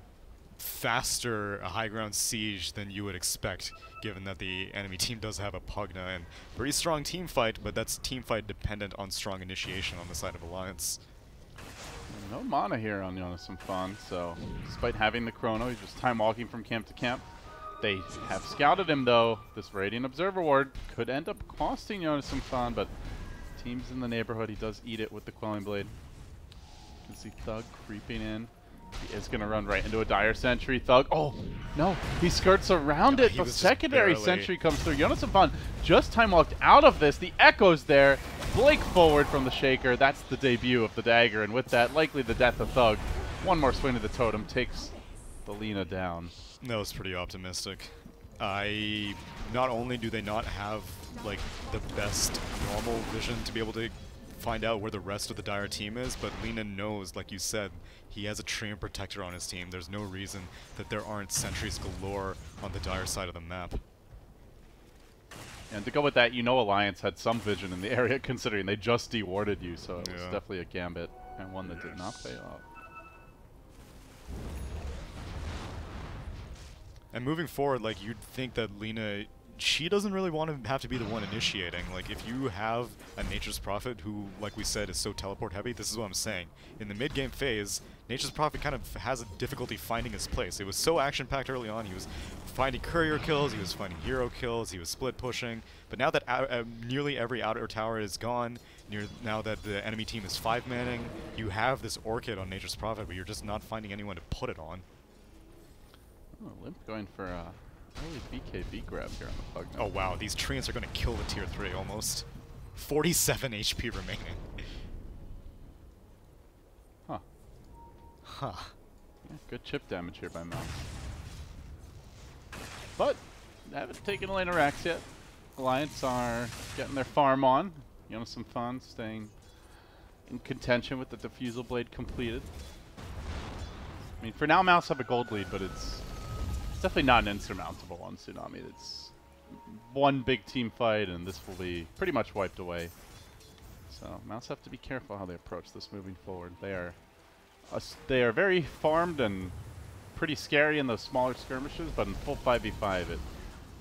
faster high ground siege than you would expect, given that the enemy team does have a Pugna, and pretty strong team fight, but that's team fight dependent on strong initiation on the side of Alliance. No mana here on Jonas and Fun, so despite having the Chrono, he's just time walking from camp to camp. They have scouted him though. This Radiant Observer Ward could end up costing Jonas and Fun, but teams in the neighborhood, he does eat it with the Quelling Blade. You can see Thug creeping in. He is going to run right into a Dire Sentry. Thug, oh, no, he skirts around it. The secondary Sentry comes through. Jonas and Fun just time walked out of this. The Echo's there. Blake forward from the Shaker. That's the debut of the dagger, and with that, likely the death of Thug. One more swing of the totem takes the Lina down. That was pretty optimistic. Not only do they not have like the best normal vision to be able to find out where the rest of the Dire team is, but Lina knows, like you said, he has a Treant Protector on his team. There's no reason that there aren't sentries galore on the Dire side of the map. And to go with that, you know Alliance had some vision in the area, considering they just de-warded you, so it was definitely a gambit, and one that did not pay off. And moving forward, like, you'd think that Lina, she doesn't really want to have to be the one initiating. Like, if you have a Nature's Prophet who, like we said, is so teleport heavy, this is what I'm saying. In the mid-game phase, Nature's Prophet kind of has a difficulty finding his place. It was so action-packed early on. He was finding courier kills, he was finding hero kills, he was split pushing. But now that nearly every outer tower is gone, now that the enemy team is 5-manning, you have this Orchid on Nature's Prophet, but you're just not finding anyone to put it on. Oh, Limp going for a early BKB grab here on the Pugna. Oh wow, these Treants are going to kill the tier 3 almost. 47 HP remaining. Huh. Huh. Yeah, good chip damage here by Mouse. But, they haven't taken Elena Rax yet. Alliance are getting their farm on. Jonas and Fun staying in contention with the Diffusal Blade completed. I mean, for now, Mouse have a gold lead, but it's definitely not an insurmountable one, Tsunami. It's one big team fight, and this will be pretty much wiped away. So, Mouse have to be careful how they approach this moving forward. They are They are very farmed and pretty scary in those smaller skirmishes, but in full 5v5 it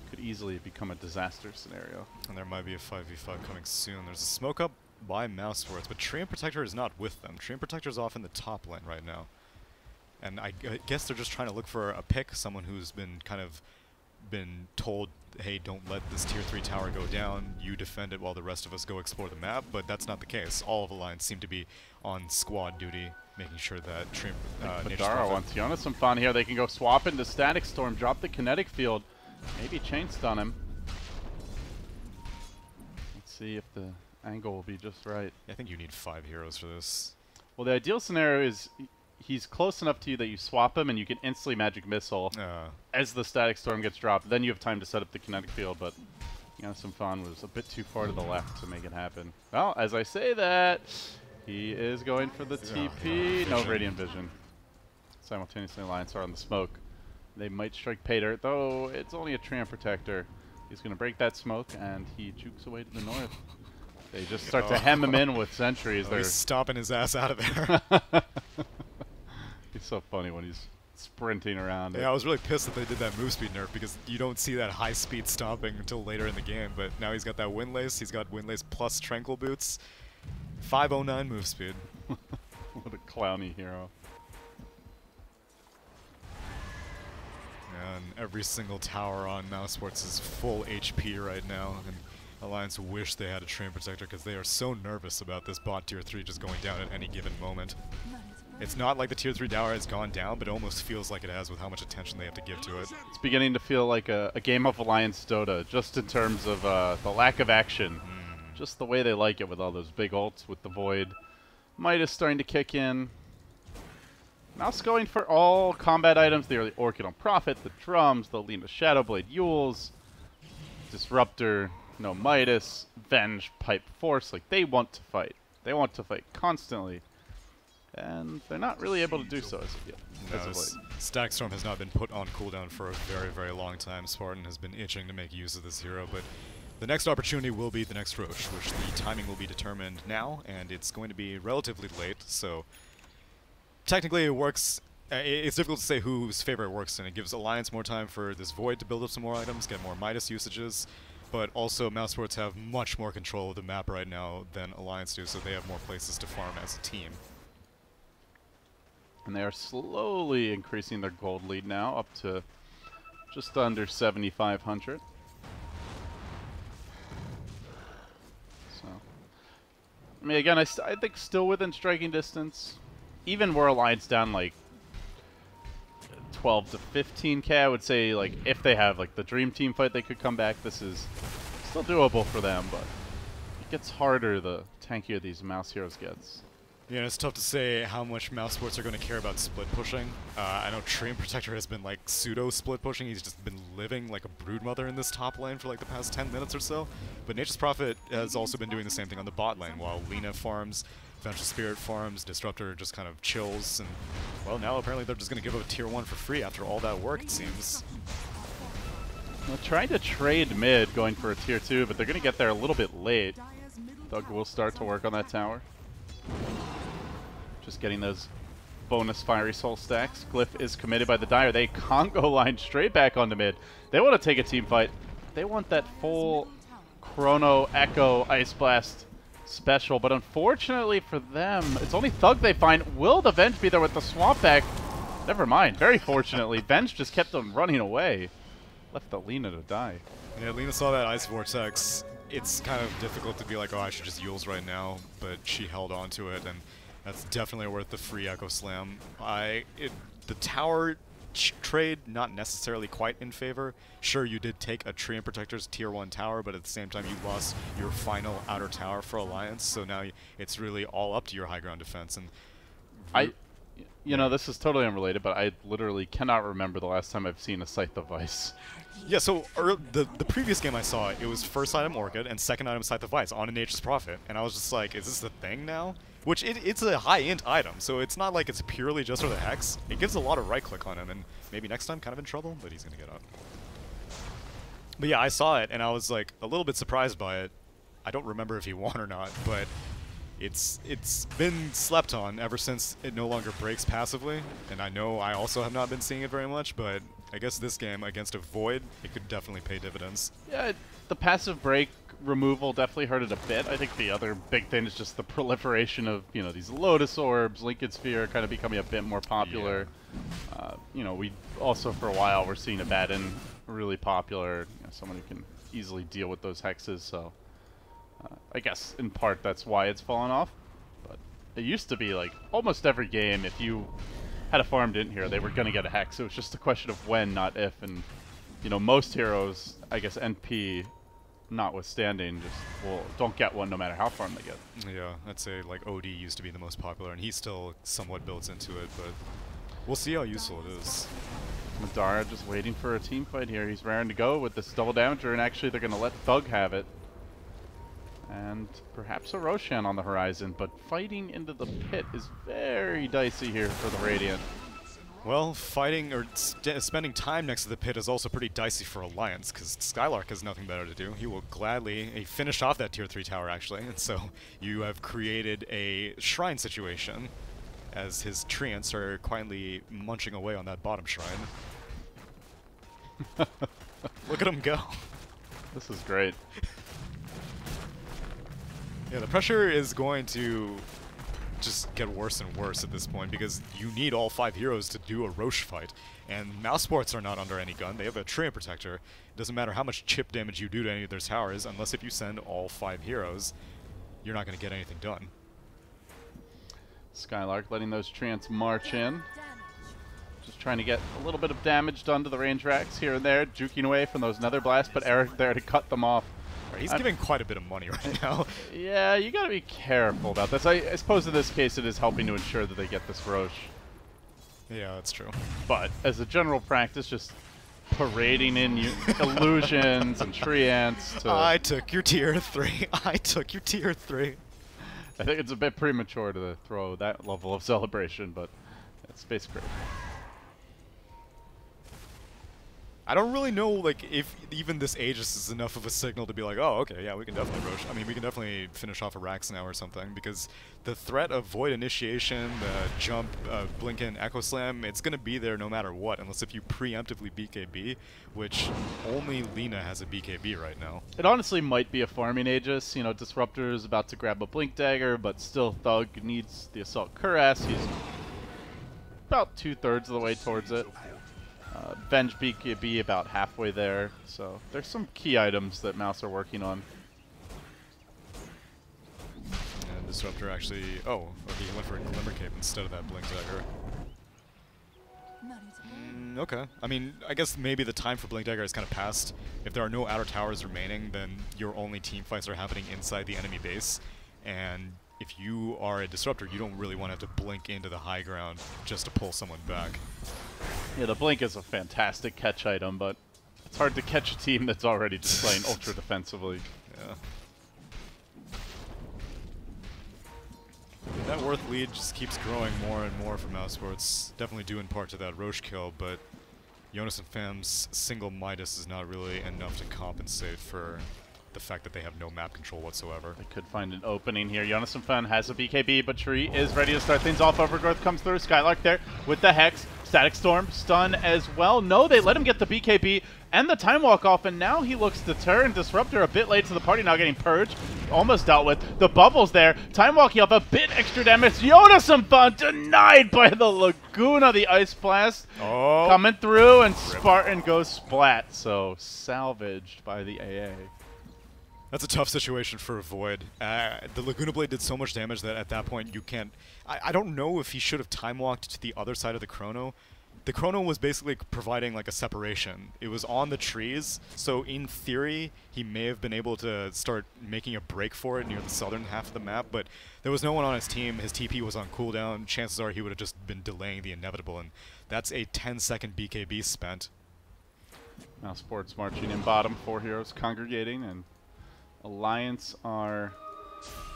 could easily become a disaster scenario. And there might be a 5v5 coming soon. There's a smoke up by Mousewords, but Tree and Protector is not with them. Tree and Protector is off in the top lane right now. And I guess they're just trying to look for a pick, someone who's been kind of been told, hey, don't let this tier 3 tower go down, you defend it while the rest of us go explore the map, but that's not the case. All of Alliance seem to be on squad duty, making sure that Trim, Madara wants Yona some fun here. They can go swap into Static Storm, drop the kinetic field, maybe chain stun him. Let's see if the angle will be just right. I think you need 5 heroes for this. Well, the ideal scenario is he's close enough to you that you swap him and you can instantly magic missile as the Static Storm gets dropped. Then you have time to set up the kinetic field, but some fun was a bit too far to the left to make it happen. Well, as I say that, he is going for the TP. No Radiant Vision. Simultaneously, Alliance are on the smoke. They might strike pay dirt, though it's only a Tram Protector. He's going to break that smoke, and he jukes away to the north. They just start to hem him in with sentries. They're stomping his ass out of there. He's so funny when he's sprinting around. Yeah, I was really pissed that they did that move speed nerf because you don't see that high speed stomping until later in the game, but now he's got that Windlace, he's got Windlace plus Tranquil Boots. 509 move speed. What a clowny hero. And every single tower on Mousesports is full HP right now, and Alliance wish they had a Train Protector because they are so nervous about this bot tier 3 just going down at any given moment. It's not like the tier 3 tower has gone down, but it almost feels like it has with how much attention they have to give to it. It's beginning to feel like a game of Alliance Dota, just in terms of the lack of action. Just the way they like it with all those big ults with the Void. Midas starting to kick in. Mouse going for all combat items. The early Orchid on Prophet, the drums, the Lina Shadowblade Yules, Disruptor, no Midas, Venge, Pipe Force. Like, they want to fight. They want to fight constantly. And they're not really able to do so as of yet. No, Static Storm has not been put on cooldown for a very, very long time. Spartan has been itching to make use of this hero, but the next opportunity will be the next Roche, which the timing will be determined now, and it's going to be relatively late, so technically it works. It's difficult to say whose favor it works, and it gives Alliance more time for this Void to build up some more items, get more Midas usages, but also Mousesports have much more control of the map right now than Alliance do, so they have more places to farm as a team. And they are slowly increasing their gold lead now, up to just under 7,500. So, I mean, again, I think still within striking distance. Even were Alliance down like 12 to 15k, I would say, like, if they have like the Dream Team fight, they could come back. This is still doable for them, but it gets harder the tankier these Mouse heroes gets. Yeah, it's tough to say how much Mousesports are going to care about split pushing. I know Train Protector has been like pseudo split pushing. He's just been living like a broodmother in this top lane for like the past 10 minutes or so. But Nature's Prophet has also been doing the same thing on the bot lane, while Lina farms, Vengeful Spirit farms, Disruptor just kind of chills, and well, now apparently they're just going to give up a tier 1 for free after all that work, it seems. Well, trying to trade mid, going for a tier 2, but they're going to get there a little bit late. Thug will start to work on that tower. Just getting those bonus Fiery Soul stacks. Glyph is committed by the Dire. They Congo line straight back onto mid. They want to take a team fight. They want that full Chrono Echo Ice Blast special, but unfortunately for them, it's only Thug they find. Will the Venge be there with the swamp back? Never mind. Very fortunately, Venge just kept them running away. Left the Lina to die. Yeah, Lina saw that Ice Vortex. It's kind of difficult to be like, oh, I should just Yules right now, but she held on to it, and that's definitely worth the free Echo Slam. The tower trade, not necessarily quite in favor. Sure, you did take a Tree and Protector's tier 1 tower, but at the same time you lost your final outer tower for Alliance, so now it's really all up to your high ground defense. And you know, this is totally unrelated, but I literally cannot remember the last time I've seen a Scythe of Ice. Yeah, so the previous game I saw, it was first item Orchid and second item Scythe of Ice on a Nature's Prophet, and I was just like, is this the thing now? Which it's a high-int item, so it's not like it's purely just for the Hex. It gives a lot of right-click on him, and maybe next time kind of in trouble, but he's going to get up. But yeah, I saw it, and I was like a little bit surprised by it. I don't remember if he won or not, but it's been slept on ever since it no longer breaks passively, and I know I also have not been seeing it very much, but I guess this game against a Void, it could definitely pay dividends. Yeah, the passive break removal definitely hurt it a bit. I think the other big thing is just the proliferation of, you know, these Lotus Orbs, Linked Sphere kind of becoming a bit more popular. Yeah. You know, we also for a while were seeing Abaddon really popular, you know, someone who can easily deal with those hexes, so I guess in part that's why it's fallen off. But it used to be like almost every game, if you had a farmed in here, they were going to get a hex. It was just a question of when, not if. And, you know, most heroes, I guess NP notwithstanding, just, well, don't get one no matter how farmed they get. Yeah, I'd say like OD used to be the most popular, and he still somewhat builds into it, but we'll see how useful it is. Madara just waiting for a team fight here. He's raring to go with this double damager, and actually they're going to let Thug have it. And perhaps a Roshan on the horizon, but fighting into the pit is very dicey here for the Radiant. Well, fighting or spending time next to the pit is also pretty dicey for Alliance, because Skylark has nothing better to do. He will gladly finish off that tier 3 tower, actually, and so you have created a shrine situation, as his treants are quietly munching away on that bottom shrine. Look at him go. This is great. Yeah, the pressure is going to just get worse and worse at this point, because you need all 5 heroes to do a Roche fight. And Mouse Sports are not under any gun. They have a Treant Protector. It doesn't matter how much chip damage you do to any of their towers, unless if you send all 5 heroes, you're not going to get anything done. Skylark letting those Treants march in. Just trying to get a little bit of damage done to the range racks here and there, juking away from those Nether Blasts, but Eric there to cut them off. Right, he's giving quite a bit of money right now. Yeah, you gotta be careful about this. I suppose in this case it is helping to ensure that they get this Roche. Yeah, that's true. But as a general practice, just parading in illusions and Treants to... I took your tier 3. I took your tier 3. I think it's a bit premature to throw that level of celebration, but it's Space Great. I don't really know, like, if even this Aegis is enough of a signal to be like, oh, okay, yeah, we can definitely Roche. I mean, we can definitely finish off a Rax now or something, because the threat of Void Initiation, the jump, Blinken, Echo Slam, it's going to be there no matter what, unless if you preemptively BKB, which only Lina has a BKB right now. It honestly might be a farming Aegis. You know, Disruptor is about to grab a Blink Dagger, but still Thug needs the Assault Cuirass. He's about 2/3 of the way towards it. Venge BKB about halfway there, so there's some key items that Mouse are working on. And Disruptor actually... oh, okay, he went for a Glimmer Cape instead of that Blink Dagger. Okay. I mean, I guess maybe the time for Blink Dagger has kind of passed. If there are no outer towers remaining, then your only team fights are happening inside the enemy base, and if you are a Disruptor, you don't really want to have to blink into the high ground just to pull someone back. Yeah, the Blink is a fantastic catch item, but it's hard to catch a team that's already just playing ultra defensively. Yeah. That Worth lead just keeps growing more and more for Mouse Sports. Definitely due in part to that Roche kill, but Jonas and Fam's single Midas is not really enough to compensate for the fact that they have no map control whatsoever. They could find an opening here. Jonas and Fan has a BKB, but Tree is ready to start things off. Overgrowth comes through. Skylark there with the Hex. Static Storm, stun as well. No, they let him get the BKB and the Time Walk off, and now he looks deterred. Disruptor a bit late to the party, now getting purged. Almost dealt with. The Bubbles there. Time Walking off a bit extra damage. Jonas and Fan denied by the Laguna. The Ice Blast coming through, and Spartan goes splat. So salvaged by the AA. That's a tough situation for Void. The Laguna Blade did so much damage that at that point you can't... I don't know if he should have time-walked to the other side of the Chrono. The Chrono was basically providing like a separation. It was on the trees, so in theory he may have been able to start making a break for it near the southern half of the map, but there was no one on his team. His TP was on cooldown. Chances are he would have just been delaying the inevitable, and that's a 10-second BKB spent. Now Sports marching in bottom, 4 heroes congregating, and Alliance are,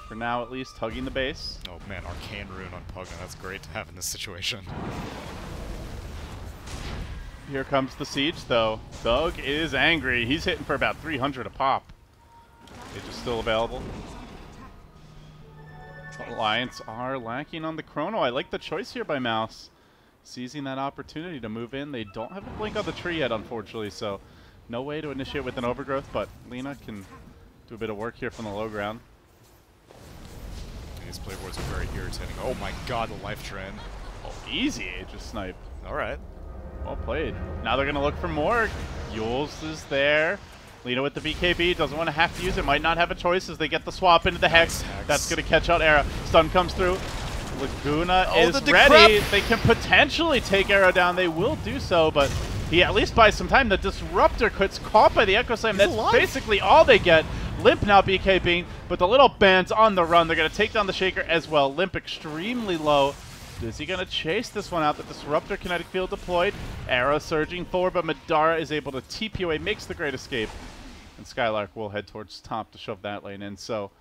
for now at least, hugging the base. Oh man, Arcane Rune on Pugna, that's great to have in this situation. Here comes the siege, though. Thug is angry. He's hitting for about 300 a pop. It's just still available. Alliance are lacking on the chrono. I like the choice here by mouz. Seizing that opportunity to move in. They don't have a blink on the tree yet, unfortunately, so no way to initiate with an overgrowth, but Lina can do a bit of work here from the low ground. These playboards are very irritating. Oh my god, the life drain. Oh, easy Aegis snipe. Alright. Well played. Now they're going to look for more. Yules is there. Lina with the BKB, doesn't want to have to use it, might not have a choice as they get the swap into the Hex. That's going to catch out Era. Stun comes through. Laguna is ready. They can potentially take Arrow down. They will do so, but he at least buys some time. The Disruptor gets caught by the Echo Slam. That's basically all they get. Limp now BKBing, but the little band's on the run. They're going to take down the Shaker as well. Limp extremely low. Is he going to chase this one out? The Disruptor kinetic field deployed. Arrow surging forward, but Madara is able to TP away, makes the great escape. And Skylark will head towards top to shove that lane in. So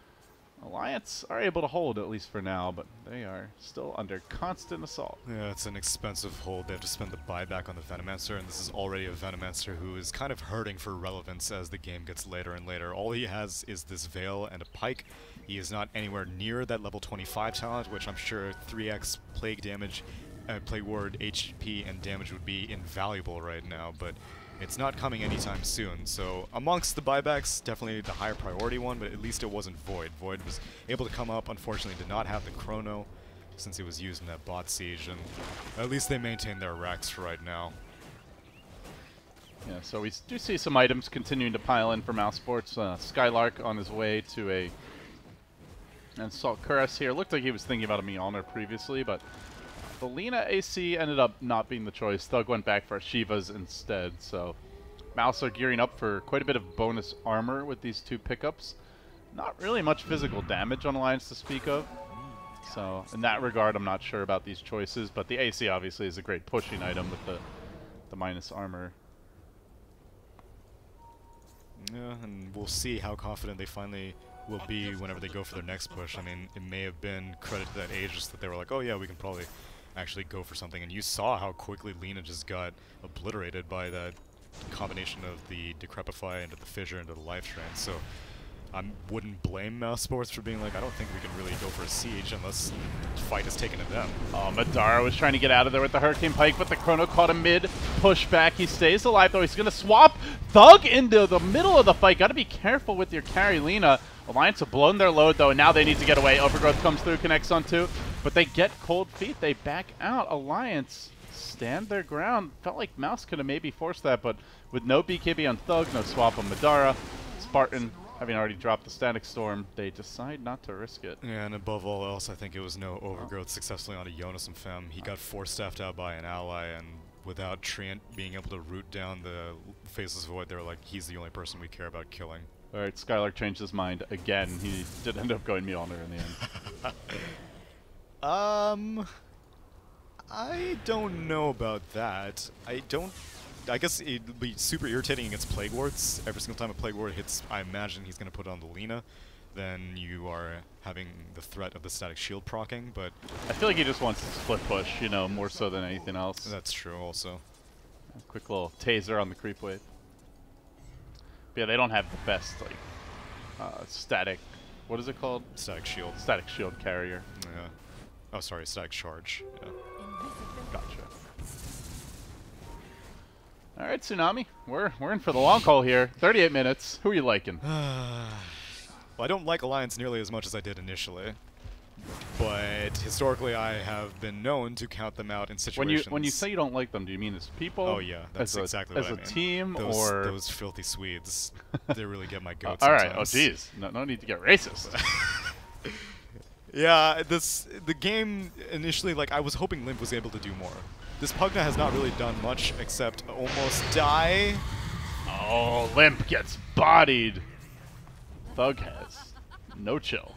Alliance are able to hold, at least for now, but they are still under constant assault. Yeah, it's an expensive hold. They have to spend the buyback on the Venomancer, and this is already a Venomancer who is kind of hurting for relevance as the game gets later and later. All he has is this Veil and a Pike. He is not anywhere near that level 25 talent, which I'm sure 3x Plague damage, Plague Ward HP and damage would be invaluable right now, but it's not coming anytime soon. So amongst the buybacks, definitely the higher priority one, but at least it wasn't Void. Void was able to come up, unfortunately did not have the chrono since he was used in that bot siege, and at least they maintain their racks right now. Yeah, so we do see some items continuing to pile in for mouz Sports. Skylark on his way to a Assault Cuirass here. Looked like he was thinking about a Mjolnir previously, but the Lina AC ended up not being the choice. Thug went back for Shivas instead, so mouz are gearing up for quite a bit of bonus armor with these two pickups. Not really much physical damage on Alliance to speak of, so in that regard I'm not sure about these choices, but the AC obviously is a great pushing item with the minus armor. Yeah, and we'll see how confident they finally will be whenever they go for their next push. I mean, it may have been credit to that Aegis that they were like, oh yeah, we can probably actually go for something, and you saw how quickly Lina just got obliterated by that combination of the Decrepify into the Fissure into the Life Drain, so I wouldn't blame mouz Sports for being like, I don't think we can really go for a siege unless the fight is taken to them. Oh, Madara was trying to get out of there with the Hurricane Pike, but the Chrono caught him mid, push back. He stays alive, though. He's going to swap Thug into the middle of the fight. Got to be careful with your carry, Lina. Alliance have blown their load, though, and now they need to get away. Overgrowth comes through, connects on two, but they get cold feet. They back out. Alliance stand their ground. Felt like mouz could have maybe forced that, but with no BKB on Thug, no swap on Madara, Spartan having already dropped the Static Storm, they decide not to risk it. Yeah, and above all else, I think it was no overgrowth successfully on a Jonas and Fem. He got force-staffed out by an ally, and without Treant being able to root down the Faceless Void, they were like, he's the only person we care about killing. Alright, Skylark changed his mind again. He did end up going Mjolnir in the end. I don't know about that. I guess it'd be super irritating against Plague Wards. Every single time a Plague Ward hits, I imagine he's going to put it on the Lina. Then you are having the threat of the Static Shield proccing, but I feel like he just wants to split push, you know, more so than anything else. That's true also. A quick little taser on the creep wave. But yeah, they don't have the best, like, static, what is it called? Static Shield. Static Shield carrier. Yeah. Oh, sorry, Static Charge. Yeah. Gotcha. All right, Tsunami, we're in for the long haul here. 38 minutes. Who are you liking? Well, I don't like Alliance nearly as much as I did initially, but historically I have been known to count them out in situations. When you say you don't like them, do you mean as people? Oh yeah, that's exactly what I mean. As a team, or those filthy Swedes? They really get my goat. All right. Oh geez, no need to get racist. Yeah, the game initially, like, I was hoping Limp was able to do more. This Pugna has not really done much except almost die. Oh, Limp gets bodied. Thug has no chill.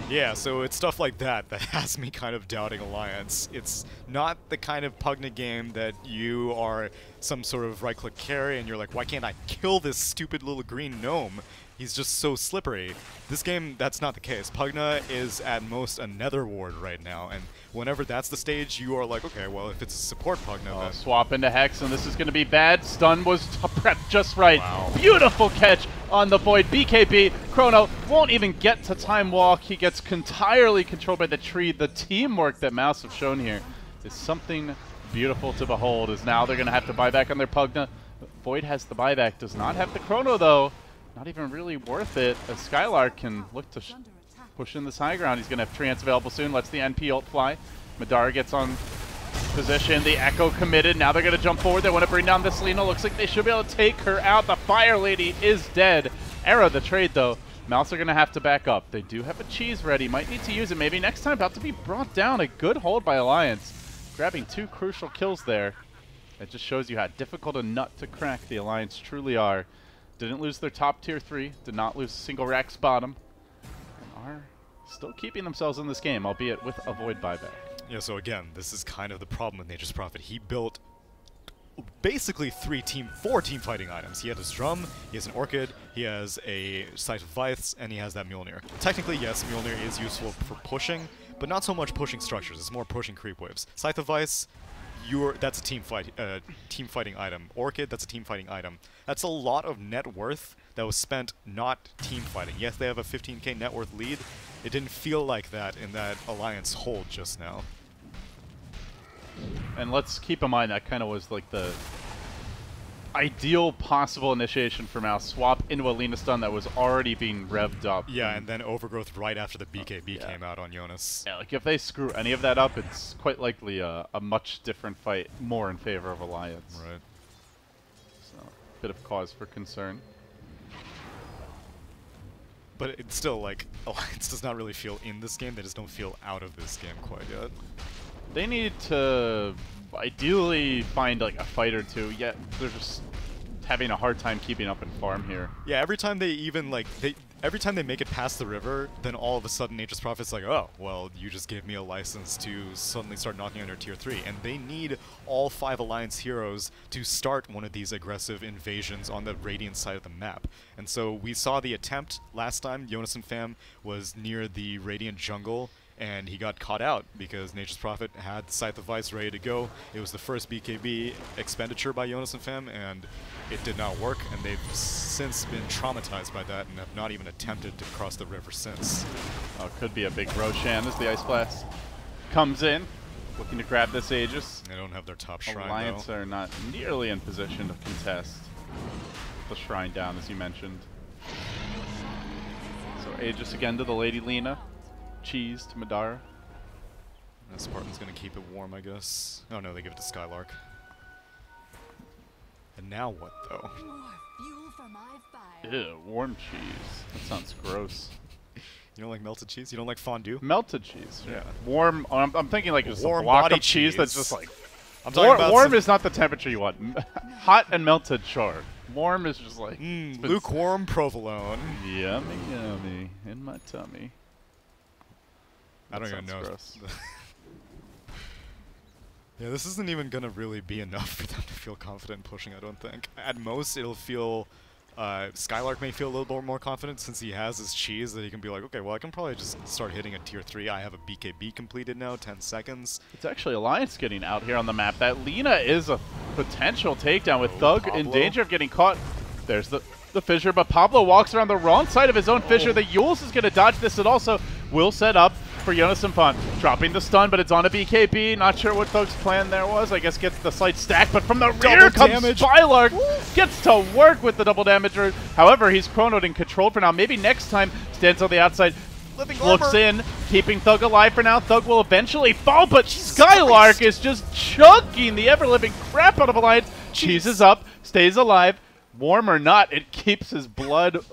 Yeah, so it's stuff like that that has me kind of doubting Alliance. It's not the kind of Pugna game that you are some sort of right-click carry and you're like, why can't I kill this stupid little green gnome? He's just so slippery. This game, that's not the case. Pugna is at most a nether ward right now, and whenever that's the stage, you are like, okay, well, if it's a support Pugna, then... Swap into Hex, and this is going to be bad. Stun was prepped just right. Wow. Beautiful catch on the Void. BKB, Chrono won't even get to Time Walk. He gets entirely controlled by the tree. The teamwork that mouz have shown here is something beautiful to behold, as now they're going to have to buy back on their Pugna. Void has the buyback, does not have the Chrono, though. Not even really worth it, as Skylark can look to push in this high ground. He's going to have Trance available soon, lets the NP ult fly. Madara gets on position, the Echo committed. Now they're going to jump forward. They want to bring down this Lina. Looks like they should be able to take her out. The Fire Lady is dead. Arrow the trade, though. mouz are going to have to back up. They do have a cheese ready. Might need to use it maybe next time. About to be brought down. A good hold by Alliance. Grabbing 2 crucial kills there. It just shows you how difficult a nut to crack the Alliance truly are. Didn't lose their top tier 3, did not lose a single Rax bottom, and are still keeping themselves in this game, albeit with a Void buyback. Yeah, so again, this is kind of the problem with Nature's Prophet. He built basically 4 team fighting items. He had his drum, he has an Orchid, he has a Scythe of Vyths, and he has that Mjolnir. Technically, yes, Mjolnir is useful for pushing, but not so much pushing structures, it's more pushing creep waves. Scythe of Vyths, that's a team fighting item. Orchid, that's a team fighting item. That's a lot of net worth that was spent not team fighting. Yes, they have a 15k net worth lead. It didn't feel like that in that Alliance hold just now. And let's keep in mind that kind of was like the ideal possible initiation for mouz. Swap into a Lina stun that was already being revved up. Yeah, and then Overgrowth right after the BKB came out on Jonas. Yeah, like if they screw any of that up, it's quite likely a much different fight, more in favor of Alliance. Right. So, bit of cause for concern. But it's still like, Alliance does not really feel in this game, they just don't feel out of this game quite yet. They need to ideally find like a fight or two, yet they're just having a hard time keeping up in farm here. Yeah, every time they even like every time they make it past the river, then all of a sudden Nature's Prophet's like, oh, well, you just gave me a license to suddenly start knocking under tier 3. And they need all 5 Alliance heroes to start one of these aggressive invasions on the Radiant side of the map. And so we saw the attempt last time. Jonas and Fam was near the Radiant jungle, and he got caught out because Nature's Prophet had the Scythe of Vice ready to go. It was the first BKB expenditure by Jonas and Fem, and it did not work, and they've since been traumatized by that and have not even attempted to cross the river since. Oh, could be a big Roshan as the Ice Blast comes in, looking to grab this Aegis. They don't have their top shrine, Alliance though. are not nearly in position to contest the shrine down, as you mentioned. So Aegis again to the Lady Lina. Cheese to Madara. And Spartan's gonna keep it warm, I guess. Oh no, they give it to Skylark. And now what, though? Ew, warm cheese. That sounds gross. You don't like melted cheese? You don't like fondue? Melted cheese, yeah. Warm, I'm thinking like just warm a block body of cheese that's just like... I'm talking about warm is not the temperature you want. Hot and melted, sure. Warm is just like... lukewarm provolone. Yummy, yummy. In my tummy. I don't even know. Yeah, this isn't even gonna really be enough for them to feel confident pushing, I don't think. At most, it'll feel... Skylark may feel a little more confident since he has his cheese that he can be like, okay, well, I can probably just start hitting a tier 3. I have a BKB completed now, 10 seconds. It's actually Alliance getting out here on the map. That Lina is a potential takedown with Thug Pablo in danger of getting caught. There's the fissure, but Pablo walks around the wrong side of his own fissure. The Yules is going to dodge this. It also will set up for Jonas and Pun. Dropping the stun, but it's on a BKB. Not sure what Thug's plan there was. I guess gets the slight stack, but from the rear comes Skylark. Gets to work with the double damage. However, he's chronoed and controlled for now. Maybe next time stands on the outside. Looks in, keeping Thug alive for now. Thug will eventually fall, but Skylark is just chunking the ever-living crap out of Alliance. Cheeses up, stays alive. Warm or not, it keeps his blood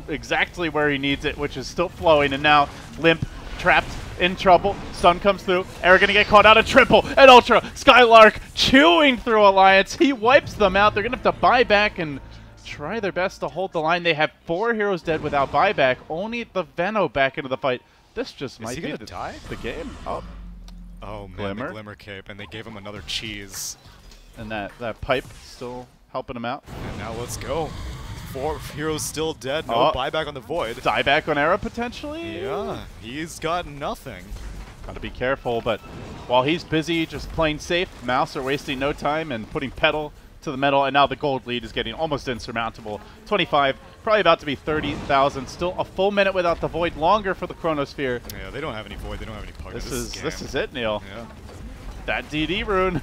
exactly where he needs it, which is still flowing. And now Limp trapped in trouble. Stun comes through. Era gonna get caught out of triple and ultra. Skylark chewing through Alliance. He wipes them out. They're gonna have to buy back and try their best to hold the line. They have 4 heroes dead without buyback. Only the Veno back into the fight. This just might be the game. Oh man, the Glimmer Cape, and they gave him another cheese. And that pipe still helping him out. And now let's go. Four heroes still dead. No Oh. buyback on the Void. Dieback on Era potentially? Yeah, he's got nothing. Gotta be careful, but while he's busy just playing safe, mouz are wasting no time and putting pedal to the metal, and now the gold lead is getting almost insurmountable. 25, probably about to be 30,000. Still a full minute without the Void, longer for the Chronosphere. Yeah, they don't have any Void, they don't have any Pug. This is it, Neil. Yeah. That DD rune.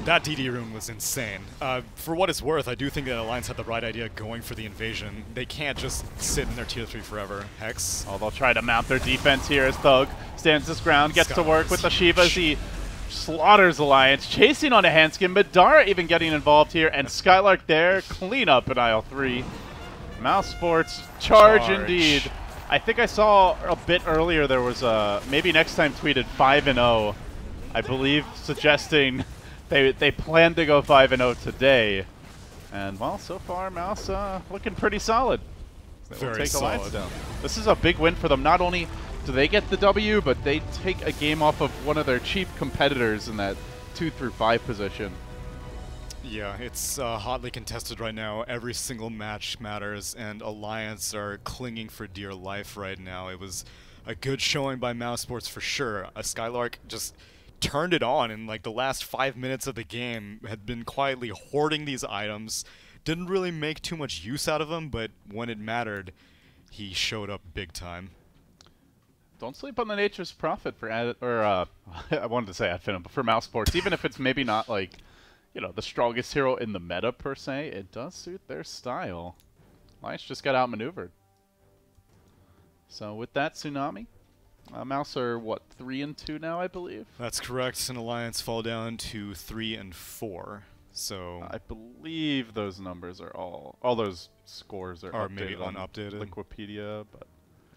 That DD rune was insane. For what it's worth, I do think that Alliance had the right idea going for the invasion. They can't just sit in their tier 3 forever. Hex. Oh, they'll try to mount their defense here as Thug stands his ground, gets to work with the Shiva as he slaughters Alliance, chasing on a Handskin. Madara even getting involved here, and Skylark there, clean up in aisle 3. mouz Sports, charge indeed. I think I saw a bit earlier there was a, maybe next time tweeted 5-0, I believe, suggesting they plan to go 5-0 today. And, well, so far, mouz looking pretty solid. They will take Alliance down. This is a big win for them. Not only do they get the W, but they take a game off of one of their cheap competitors in that 2 through 5 position. Yeah, it's hotly contested right now. Every single match matters, and Alliance are clinging for dear life right now. It was a good showing by mouz Sports for sure. Skylark just turned it on in like the last 5 minutes of the game, had been quietly hoarding these items, didn't really make too much use out of them, but when it mattered, he showed up big time. Don't sleep on the Nature's Prophet for I wanted to say Adfin, but for mouz Sports, even if it's maybe not like, you know, the strongest hero in the meta per se, it does suit their style. Alliance just got outmaneuvered. So with that, Tsunami, mouz are what, 3-2 now, I believe. That's correct, and Alliance fall down to 3-4. So I believe those numbers are all those scores are updated maybe on unupdated. Wikipedia, but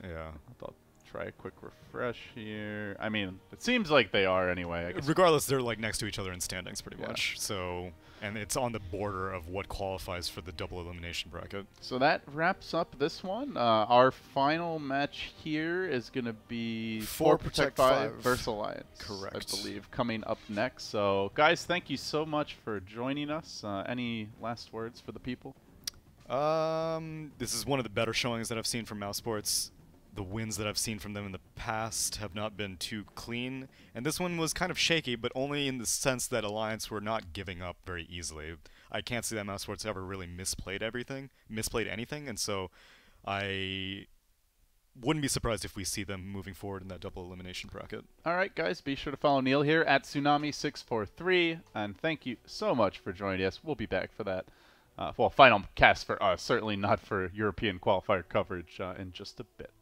yeah. I'll try a quick refresh here. I mean, it seems like they are anyway. I guess. Regardless, they're like next to each other in standings pretty much. So, and it's on the border of what qualifies for the double elimination bracket. So that wraps up this one. Our final match here is going to be 4 Protect 5 versus Alliance. Correct. I believe, coming up next. So, guys, thank you so much for joining us. Any last words for the people? This is one of the better showings that I've seen from mouz Sports. The wins that I've seen from them in the past have not been too clean, and this one was kind of shaky, but only in the sense that Alliance were not giving up very easily. I can't see that mouz Sports ever really misplayed anything, and so I wouldn't be surprised if we see them moving forward in that double elimination bracket. All right, guys, be sure to follow Neil here at Tsunami643, and thank you so much for joining us. We'll be back for that. Well, final cast for us, certainly not for European qualifier coverage in just a bit.